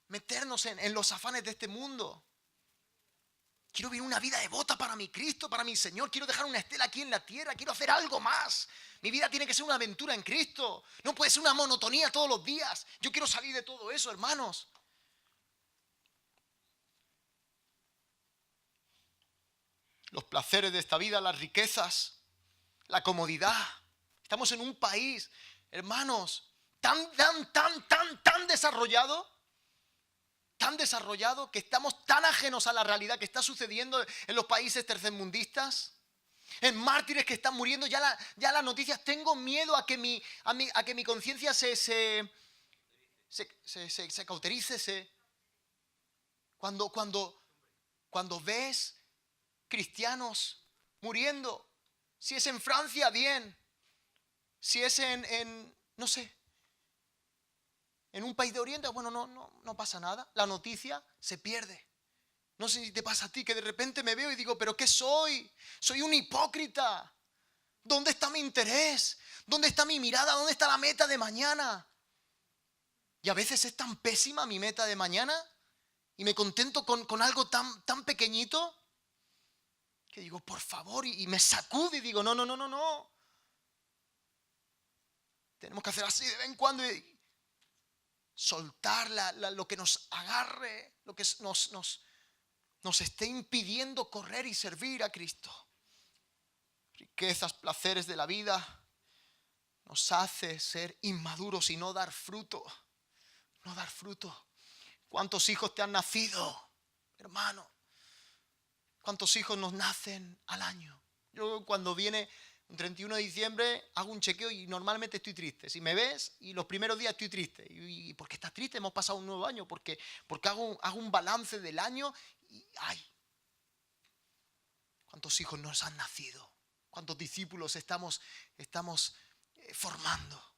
meternos en los afanes de este mundo. Quiero vivir una vida devota para mi Cristo, para mi Señor. Quiero dejar una estela aquí en la tierra. Quiero hacer algo más. Mi vida tiene que ser una aventura en Cristo. No puede ser una monotonía todos los días. Yo quiero salir de todo eso, hermanos. Los placeres de esta vida, las riquezas, la comodidad. Estamos en un país, hermanos, tan desarrollado que estamos tan ajenos a la realidad que está sucediendo en los países tercermundistas, en mártires que están muriendo. Ya las noticias, tengo miedo a que mi conciencia se cauterice. Cuando ves cristianos muriendo, si es en Francia, bien, si es no sé, en un país de Oriente, bueno, no pasa nada. La noticia se pierde. No sé si te pasa a ti, que de repente me veo y digo, ¿pero qué soy? Soy un hipócrita. ¿Dónde está mi interés? ¿Dónde está mi mirada? ¿Dónde está la meta de mañana? Y a veces es tan pésima mi meta de mañana y me contento con algo tan pequeñito que digo, por favor, y me sacude y digo, no. Tenemos que hacer así de vez en cuando y soltar lo que nos agarre, lo que nos esté impidiendo correr y servir a Cristo. Riquezas, placeres de la vida nos hace ser inmaduros y no dar fruto. No dar fruto. ¿Cuántos hijos te han nacido, hermano? ¿Cuántos hijos nos nacen al año? Yo cuando viene un 31 de diciembre hago un chequeo y normalmente estoy triste. Si me ves y los primeros días estoy triste. ¿Y por qué estás triste? Hemos pasado un nuevo año. Porque hago un balance del año y ¡ay! ¿Cuántos hijos nos han nacido? ¿Cuántos discípulos estamos formando?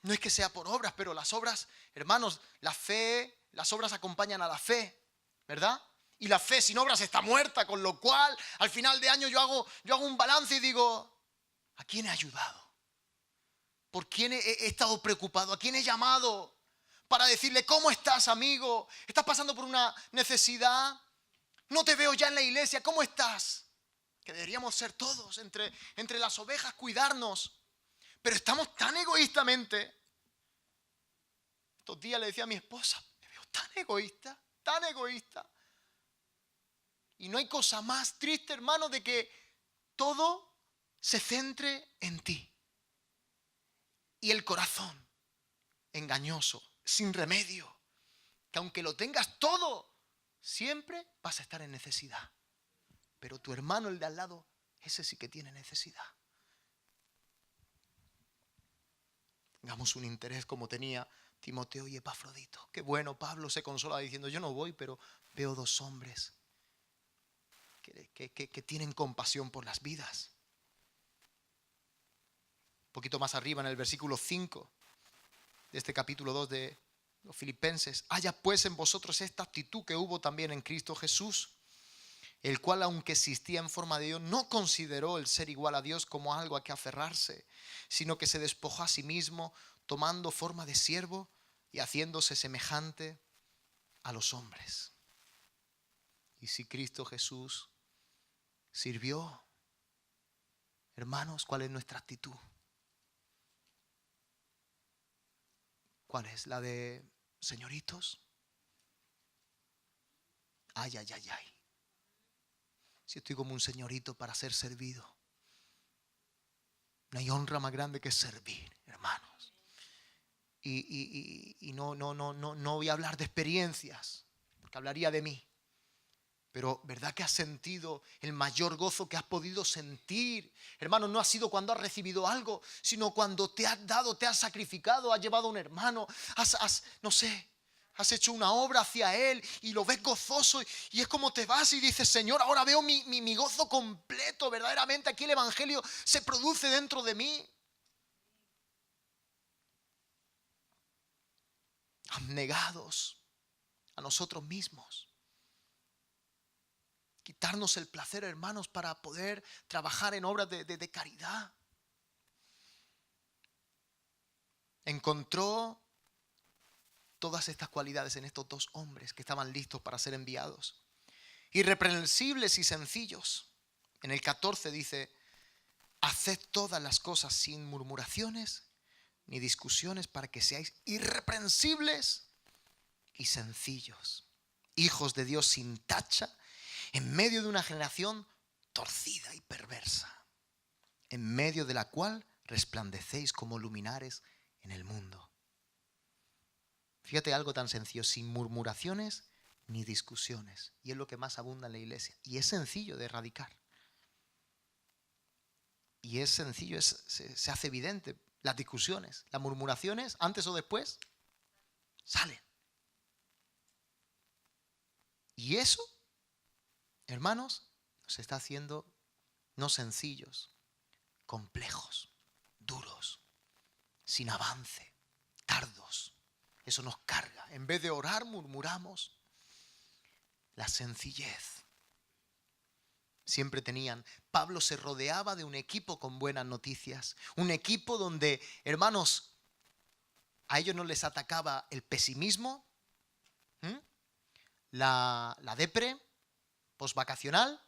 No es que sea por obras, pero las obras, hermanos, la fe, las obras acompañan a la fe, ¿verdad? Y la fe sin obras está muerta, con lo cual al final de año yo hago un balance y digo, ¿a quién he ayudado? ¿Por quién he estado preocupado? ¿A quién he llamado para decirle, ¿cómo estás, amigo? ¿Estás pasando por una necesidad? No te veo ya en la iglesia, ¿cómo estás? Que deberíamos ser todos, entre las ovejas, cuidarnos. Pero estamos tan egoístamente. Estos días le decía a mi esposa, me veo tan egoísta. Y no hay cosa más triste, hermano, de que todo se centre en ti. Y el corazón engañoso, sin remedio, que aunque lo tengas todo, siempre vas a estar en necesidad. Pero tu hermano, el de al lado, ese sí que tiene necesidad. Tengamos un interés como tenía Timoteo y Epafrodito. Qué bueno, Pablo se consola diciendo, yo no voy, pero veo dos hombres que tienen compasión por las vidas. Un poquito más arriba, en el versículo 5 de este capítulo 2 de los Filipenses. Haya pues en vosotros esta actitud que hubo también en Cristo Jesús, el cual, aunque existía en forma de Dios, no consideró el ser igual a Dios como algo a que aferrarse, sino que se despojó a sí mismo, tomando forma de siervo y haciéndose semejante a los hombres. Y si Cristo Jesús sirvió, hermanos, ¿cuál es nuestra actitud? ¿Cuál es? ¿La de señoritos? Ay. Si estoy como un señorito para ser servido. No hay honra más grande que servir, hermanos. Y no voy a hablar de experiencias, porque hablaría de mí. Pero ¿verdad que has sentido el mayor gozo que has podido sentir? Hermano, no ha sido cuando has recibido algo, sino cuando te has dado, te has sacrificado, has llevado a un hermano, no sé, Has hecho una obra hacia Él y lo ves gozoso y es como te vas y dices, Señor, ahora veo mi gozo completo. Verdaderamente aquí el Evangelio se produce dentro de mí. Abnegados a nosotros mismos. Quitarnos el placer, hermanos, para poder trabajar en obras de caridad. Encontró todas estas cualidades en estos dos hombres que estaban listos para ser enviados. Irreprensibles y sencillos. En el 14 dice, haced todas las cosas sin murmuraciones ni discusiones para que seáis irreprensibles y sencillos. Hijos de Dios sin tacha en medio de una generación torcida y perversa, en medio de la cual resplandecéis como luminares en el mundo. Fíjate algo tan sencillo, sin murmuraciones ni discusiones. Y es lo que más abunda en la iglesia. Y es sencillo de erradicar. Y es sencillo, se hace evidente. Las discusiones, las murmuraciones, antes o después, salen. Y eso, hermanos, nos está haciendo no sencillos, complejos, duros, sin avance, tardos. Eso nos carga. En vez de orar, murmuramos. La sencillez. Siempre tenían. Pablo se rodeaba de un equipo con buenas noticias. Un equipo donde, hermanos, a ellos no les atacaba el pesimismo, la depre postvacacional.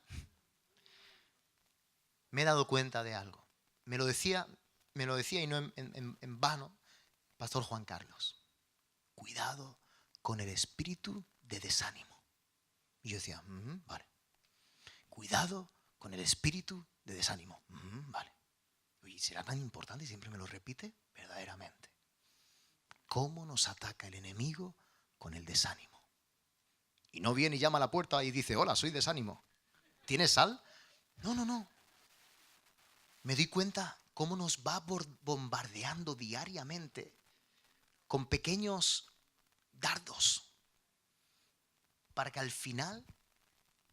Me he dado cuenta de algo. Me lo decía y no en vano, Pastor Juan Carlos. Cuidado con el espíritu de desánimo. Y yo decía, vale. Cuidado con el espíritu de desánimo. Vale. Oye, ¿será tan importante y siempre me lo repite? Verdaderamente. ¿Cómo nos ataca el enemigo con el desánimo? Y no viene y llama a la puerta y dice, hola, soy desánimo. ¿Tienes sal? No. Me di cuenta cómo nos va bombardeando diariamente con pequeños dardos para que al final,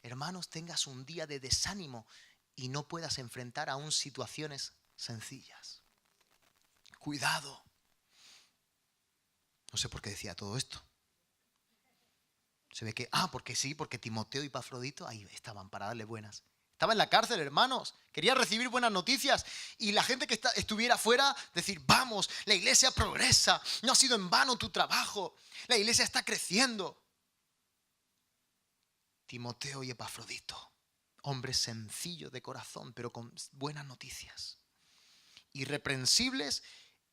hermanos, tengas un día de desánimo y no puedas enfrentar aún situaciones sencillas. Cuidado. No sé por qué decía todo esto. Se ve que, porque Timoteo y Epafrodito ahí estaban para darle buenas. Estaba en la cárcel, hermanos. Quería recibir buenas noticias. Y la gente que estuviera afuera, decir, vamos, la iglesia progresa. No ha sido en vano tu trabajo. La iglesia está creciendo. Timoteo y Epafrodito, hombres sencillos de corazón, pero con buenas noticias. Irreprensibles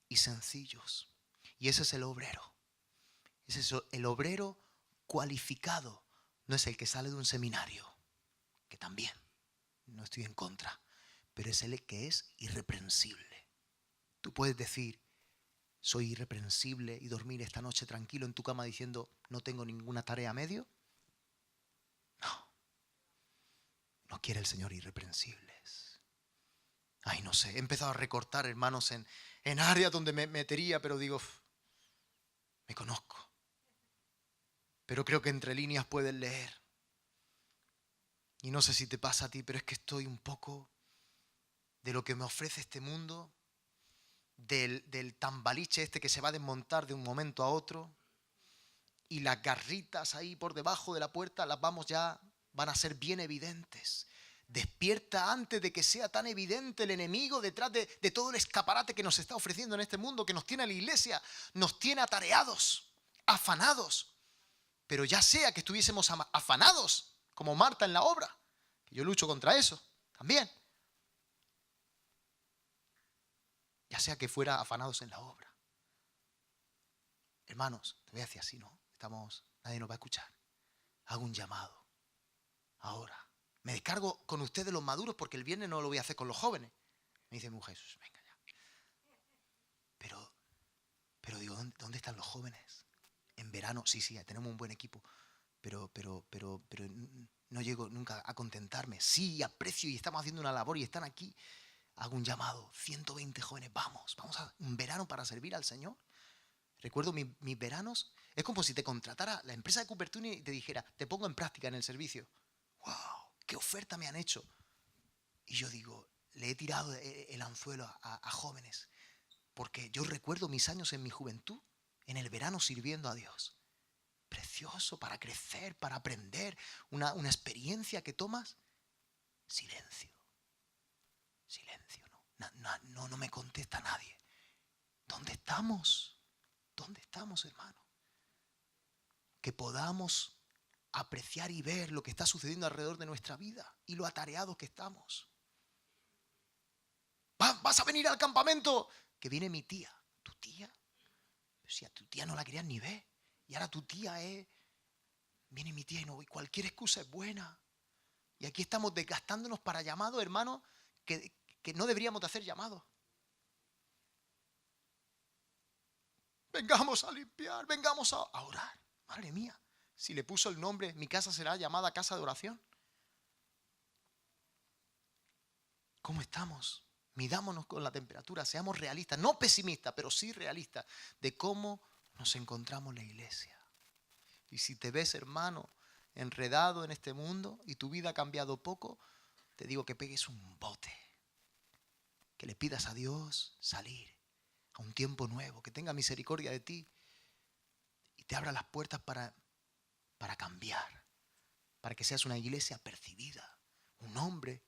y sencillos. Y ese es el obrero. Ese es el obrero cualificado. No es el que sale de un seminario, que también. No estoy en contra, pero es el que es irreprensible. Tú puedes decir, soy irreprensible y dormir esta noche tranquilo en tu cama diciendo, no tengo ninguna tarea a medio. No quiere el Señor irreprensibles. Ay, no sé, he empezado a recortar, hermanos, en áreas donde me metería, pero digo, me conozco. Pero creo que entre líneas puedes leer. Y no sé si te pasa a ti, pero es que estoy un poco de lo que me ofrece este mundo, del tambaliche este que se va a desmontar de un momento a otro, y las garritas ahí por debajo de la puerta van a ser bien evidentes. Despierta antes de que sea tan evidente el enemigo detrás de todo el escaparate que nos está ofreciendo en este mundo, que nos tiene a la iglesia, nos tiene atareados, afanados. Pero ya sea que estuviésemos afanados, como Marta en la obra, que yo lucho contra eso también. Ya sea que fuera afanados en la obra. Hermanos, te voy a decir así, ¿no? Nadie nos va a escuchar. Hago un llamado. Ahora. Me descargo con ustedes los maduros porque el viernes no lo voy a hacer con los jóvenes. Me dice mi mujer, venga ya. Pero digo, ¿dónde están los jóvenes? En verano, sí, tenemos un buen equipo. Pero no llego nunca a contentarme. Sí, aprecio y estamos haciendo una labor y están aquí. Hago un llamado. 120 jóvenes, vamos a un verano para servir al Señor. Recuerdo mis veranos, es como si te contratara la empresa de Cupertino y te dijera, te pongo en práctica en el servicio. ¡Wow! ¿Qué oferta me han hecho? Y yo digo, le he tirado el anzuelo a jóvenes, porque yo recuerdo mis años en mi juventud, en el verano sirviendo a Dios. Precioso para crecer, para aprender, una experiencia que tomas. Silencio, silencio, no me contesta nadie. ¿Dónde estamos? ¿Dónde estamos, hermano? Que podamos apreciar y ver lo que está sucediendo alrededor de nuestra vida y lo atareados que estamos. ¿Vas a venir al campamento? Que viene mi tía. ¿Tu tía? Pero si a tu tía no la querías ni ver. Y ahora tu tía es... Viene mi tía y no voy. Cualquier excusa es buena. Y aquí estamos desgastándonos para llamados, hermanos, que no deberíamos de hacer llamados. Vengamos a limpiar, vengamos a orar. Madre mía, si le puso el nombre, mi casa será llamada casa de oración. ¿Cómo estamos? Midámonos con la temperatura, seamos realistas, no pesimistas, pero sí realistas, de cómo nos encontramos en la iglesia. Y si te ves, hermano, enredado en este mundo y tu vida ha cambiado poco, te digo que pegues un bote, que le pidas a Dios salir a un tiempo nuevo, que tenga misericordia de ti y te abra las puertas para cambiar, para que seas una iglesia percibida, un hombre.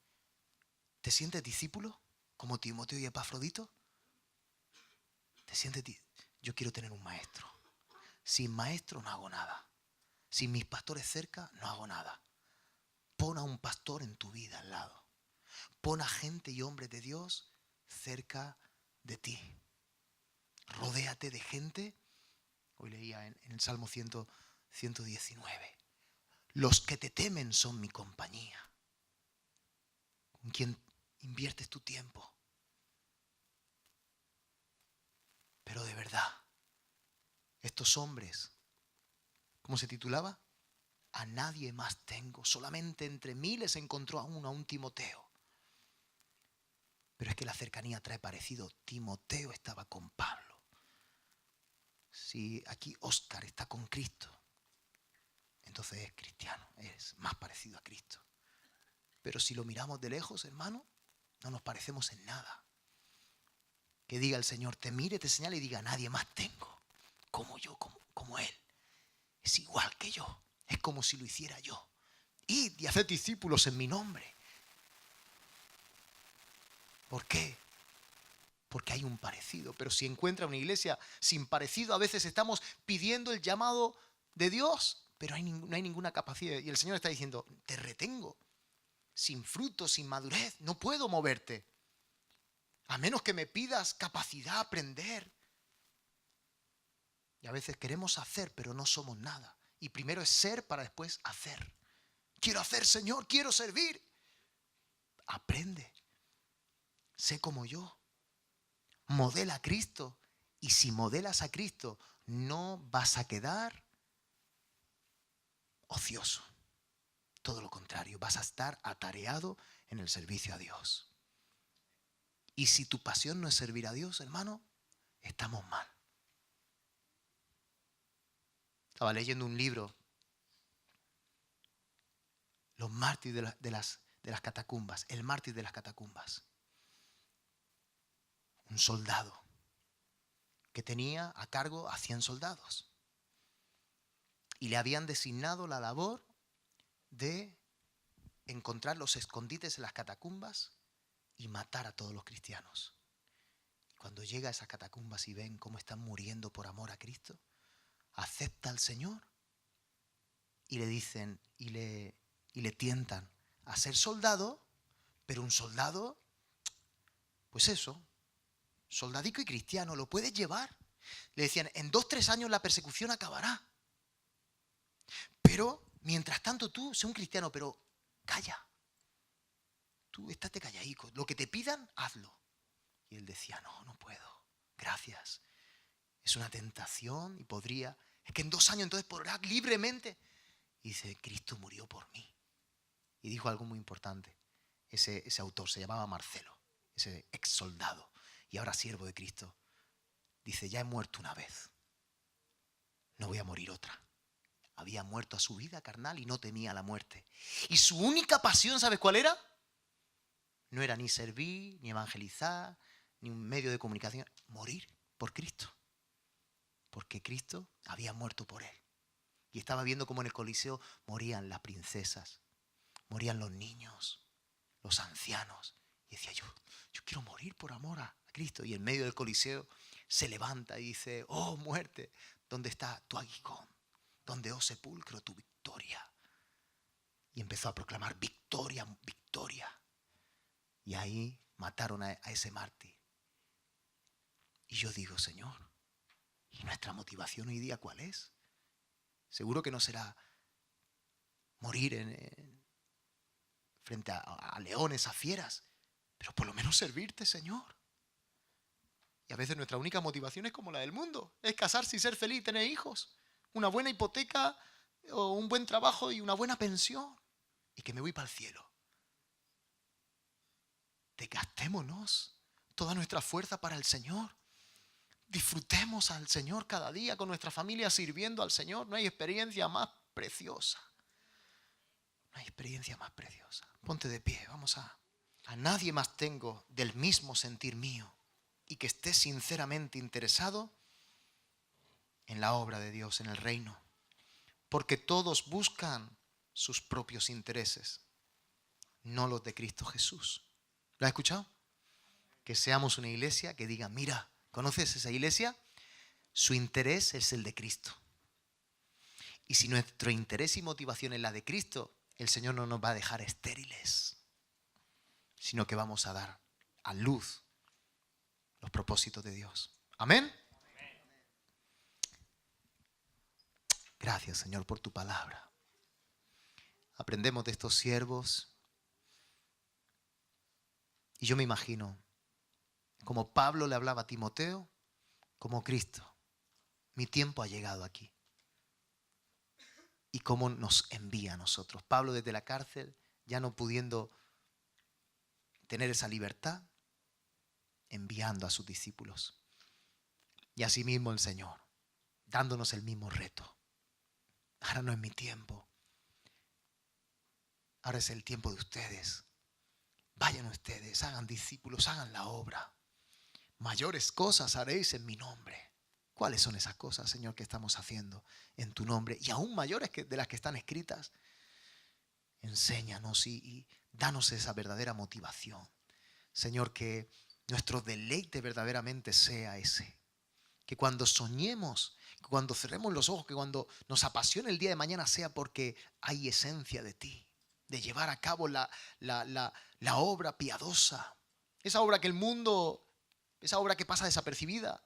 ¿Te sientes discípulo como Timoteo y Epafrodito? ¿Te sientes? Yo quiero tener un maestro. Sin maestro no hago nada. Sin mis pastores cerca no hago nada. Pon a un pastor en tu vida al lado. Pon a gente y hombres de Dios cerca de ti. Rodéate de gente. Hoy leía en el Salmo 119. Los que te temen son mi compañía. ¿Con quién inviertes tu tiempo? Pero de verdad, estos hombres, ¿cómo se titulaba? A nadie más tengo, solamente entre miles encontró a un Timoteo. Pero es que la cercanía trae parecido. Timoteo estaba con Pablo. Si aquí Óscar está con Cristo, entonces es cristiano, es más parecido a Cristo. Pero si lo miramos de lejos, hermano, no nos parecemos en nada. Que diga el Señor, te mire, te señale y diga, nadie más tengo, como yo, como Él. Es igual que yo, es como si lo hiciera yo. Id y haced discípulos en mi nombre. ¿Por qué? Porque hay un parecido. Pero si encuentra una iglesia sin parecido, a veces estamos pidiendo el llamado de Dios, pero no hay ninguna capacidad. Y el Señor está diciendo, te retengo. Sin fruto, sin madurez, no puedo moverte. A menos que me pidas capacidad, aprender. Y a veces queremos hacer, pero no somos nada. Y primero es ser para después hacer. Quiero hacer, Señor, quiero servir. Aprende. Sé como yo. Modela a Cristo. Y si modelas a Cristo, no vas a quedar ocioso. Todo lo contrario, vas a estar atareado en el servicio a Dios. Y si tu pasión no es servir a Dios, hermano, estamos mal. Estaba leyendo un libro, Los mártires de las catacumbas, el mártir de las catacumbas. Un soldado que tenía a cargo a 100 soldados. Y le habían designado la labor de encontrar los escondites en las catacumbas y matar a todos los cristianos. Cuando llega a esas catacumbas y ven cómo están muriendo por amor a Cristo, acepta al Señor y le dicen y le tientan a ser soldado, pero un soldado, pues eso, soldadico y cristiano, ¿lo puedes llevar? Le decían, en 2-3 años la persecución acabará. Pero, mientras tanto tú, sé un cristiano, pero calla. Tú estate calladico. Lo que te pidan, hazlo. Y él decía, no puedo. Gracias. Es una tentación y podría. Es que en 2 años entonces podrá libremente. Y dice, Cristo murió por mí. Y dijo algo muy importante. Ese autor se llamaba Marcelo, ese ex soldado y ahora siervo de Cristo. Dice, ya he muerto una vez. no voy a morir otra. Había muerto a su vida carnal y no temía la muerte. Y su única pasión, ¿sabes cuál era? No era ni servir, ni evangelizar, ni un medio de comunicación. Morir por Cristo. Porque Cristo había muerto por él. Y estaba viendo cómo en el Coliseo morían las princesas, morían los niños, los ancianos. Y decía yo quiero morir por amor a Cristo. Y en medio del Coliseo se levanta y dice, oh muerte, ¿dónde está tu aguijón? ¿Dónde, oh sepulcro, tu victoria? Y empezó a proclamar victoria, victoria. Y ahí mataron a ese mártir. Y yo digo, Señor, ¿y nuestra motivación hoy día cuál es? Seguro que no será morir frente a leones, a fieras, pero por lo menos servirte, Señor. Y a veces nuestra única motivación es como la del mundo, es casarse y ser feliz, tener hijos, una buena hipoteca o un buen trabajo y una buena pensión, y que me voy para el cielo. Desgastémonos toda nuestra fuerza para el Señor. Disfrutemos al Señor cada día con nuestra familia sirviendo al Señor. No hay experiencia más preciosa. No hay experiencia más preciosa. Ponte de pie, vamos a nadie más tengo del mismo sentir mío y que esté sinceramente interesado en la obra de Dios, en el reino. Porque todos buscan sus propios intereses, no los de Cristo Jesús. ¿Lo has escuchado? Que seamos una iglesia que diga, mira, ¿conoces esa iglesia? Su interés es el de Cristo. Y si nuestro interés y motivación es la de Cristo, el Señor no nos va a dejar estériles, sino que vamos a dar a luz los propósitos de Dios. Amén. Gracias, Señor, por tu palabra. Aprendemos de estos siervos. Y yo me imagino, como Pablo le hablaba a Timoteo, como Cristo, mi tiempo ha llegado aquí. Y cómo nos envía a nosotros. Pablo desde la cárcel, ya no pudiendo tener esa libertad, enviando a sus discípulos. Y asimismo el Señor, dándonos el mismo reto. Ahora no es mi tiempo. Ahora es el tiempo de ustedes. Vayan ustedes, hagan discípulos, hagan la obra. Mayores cosas haréis en mi nombre. ¿Cuáles son esas cosas, Señor, que estamos haciendo en tu nombre? Y aún mayores que de las que están escritas. Enséñanos y danos esa verdadera motivación. Señor, que nuestro deleite verdaderamente sea ese. Que cuando soñemos, que cuando cerremos los ojos, que cuando nos apasione el día de mañana sea porque hay esencia de ti. De llevar a cabo la obra piadosa. Esa obra que el mundo, esa obra que pasa desapercibida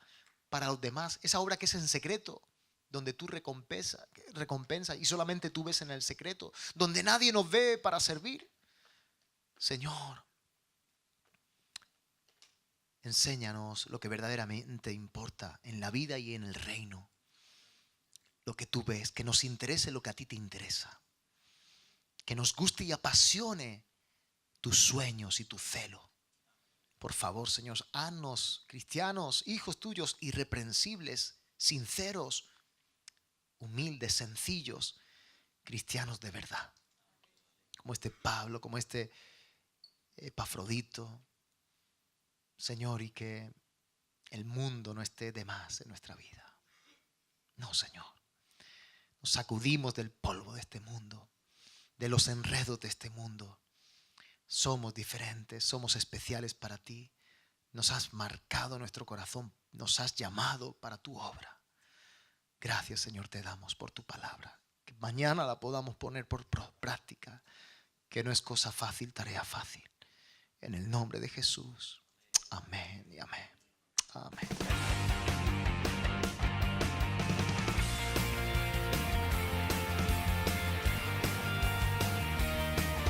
para los demás. Esa obra que es en secreto, donde tú recompensa y solamente tú ves en el secreto. Donde nadie nos ve para servir. Señor, enséñanos lo que verdaderamente importa en la vida y en el reino. Lo que tú ves, que nos interese lo que a ti te interesa. Que nos guste y apasione tus sueños y tu celo. Por favor, Señor, haznos cristianos, hijos tuyos, irreprensibles, sinceros, humildes, sencillos, cristianos de verdad. Como este Pablo, como este Epafrodito. Señor, y que el mundo no esté de más en nuestra vida. No, Señor. Nos sacudimos del polvo de este mundo, de los enredos de este mundo. Somos diferentes, somos especiales para ti. Nos has marcado nuestro corazón, nos has llamado para tu obra. Gracias, Señor, te damos por tu palabra. Que mañana la podamos poner por práctica, que no es cosa fácil, tarea fácil. En el nombre de Jesús. Amén y amén. Amén.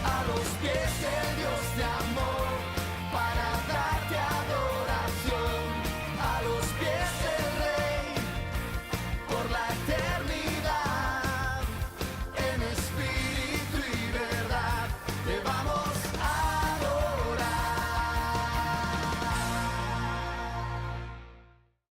A los pies del Dios de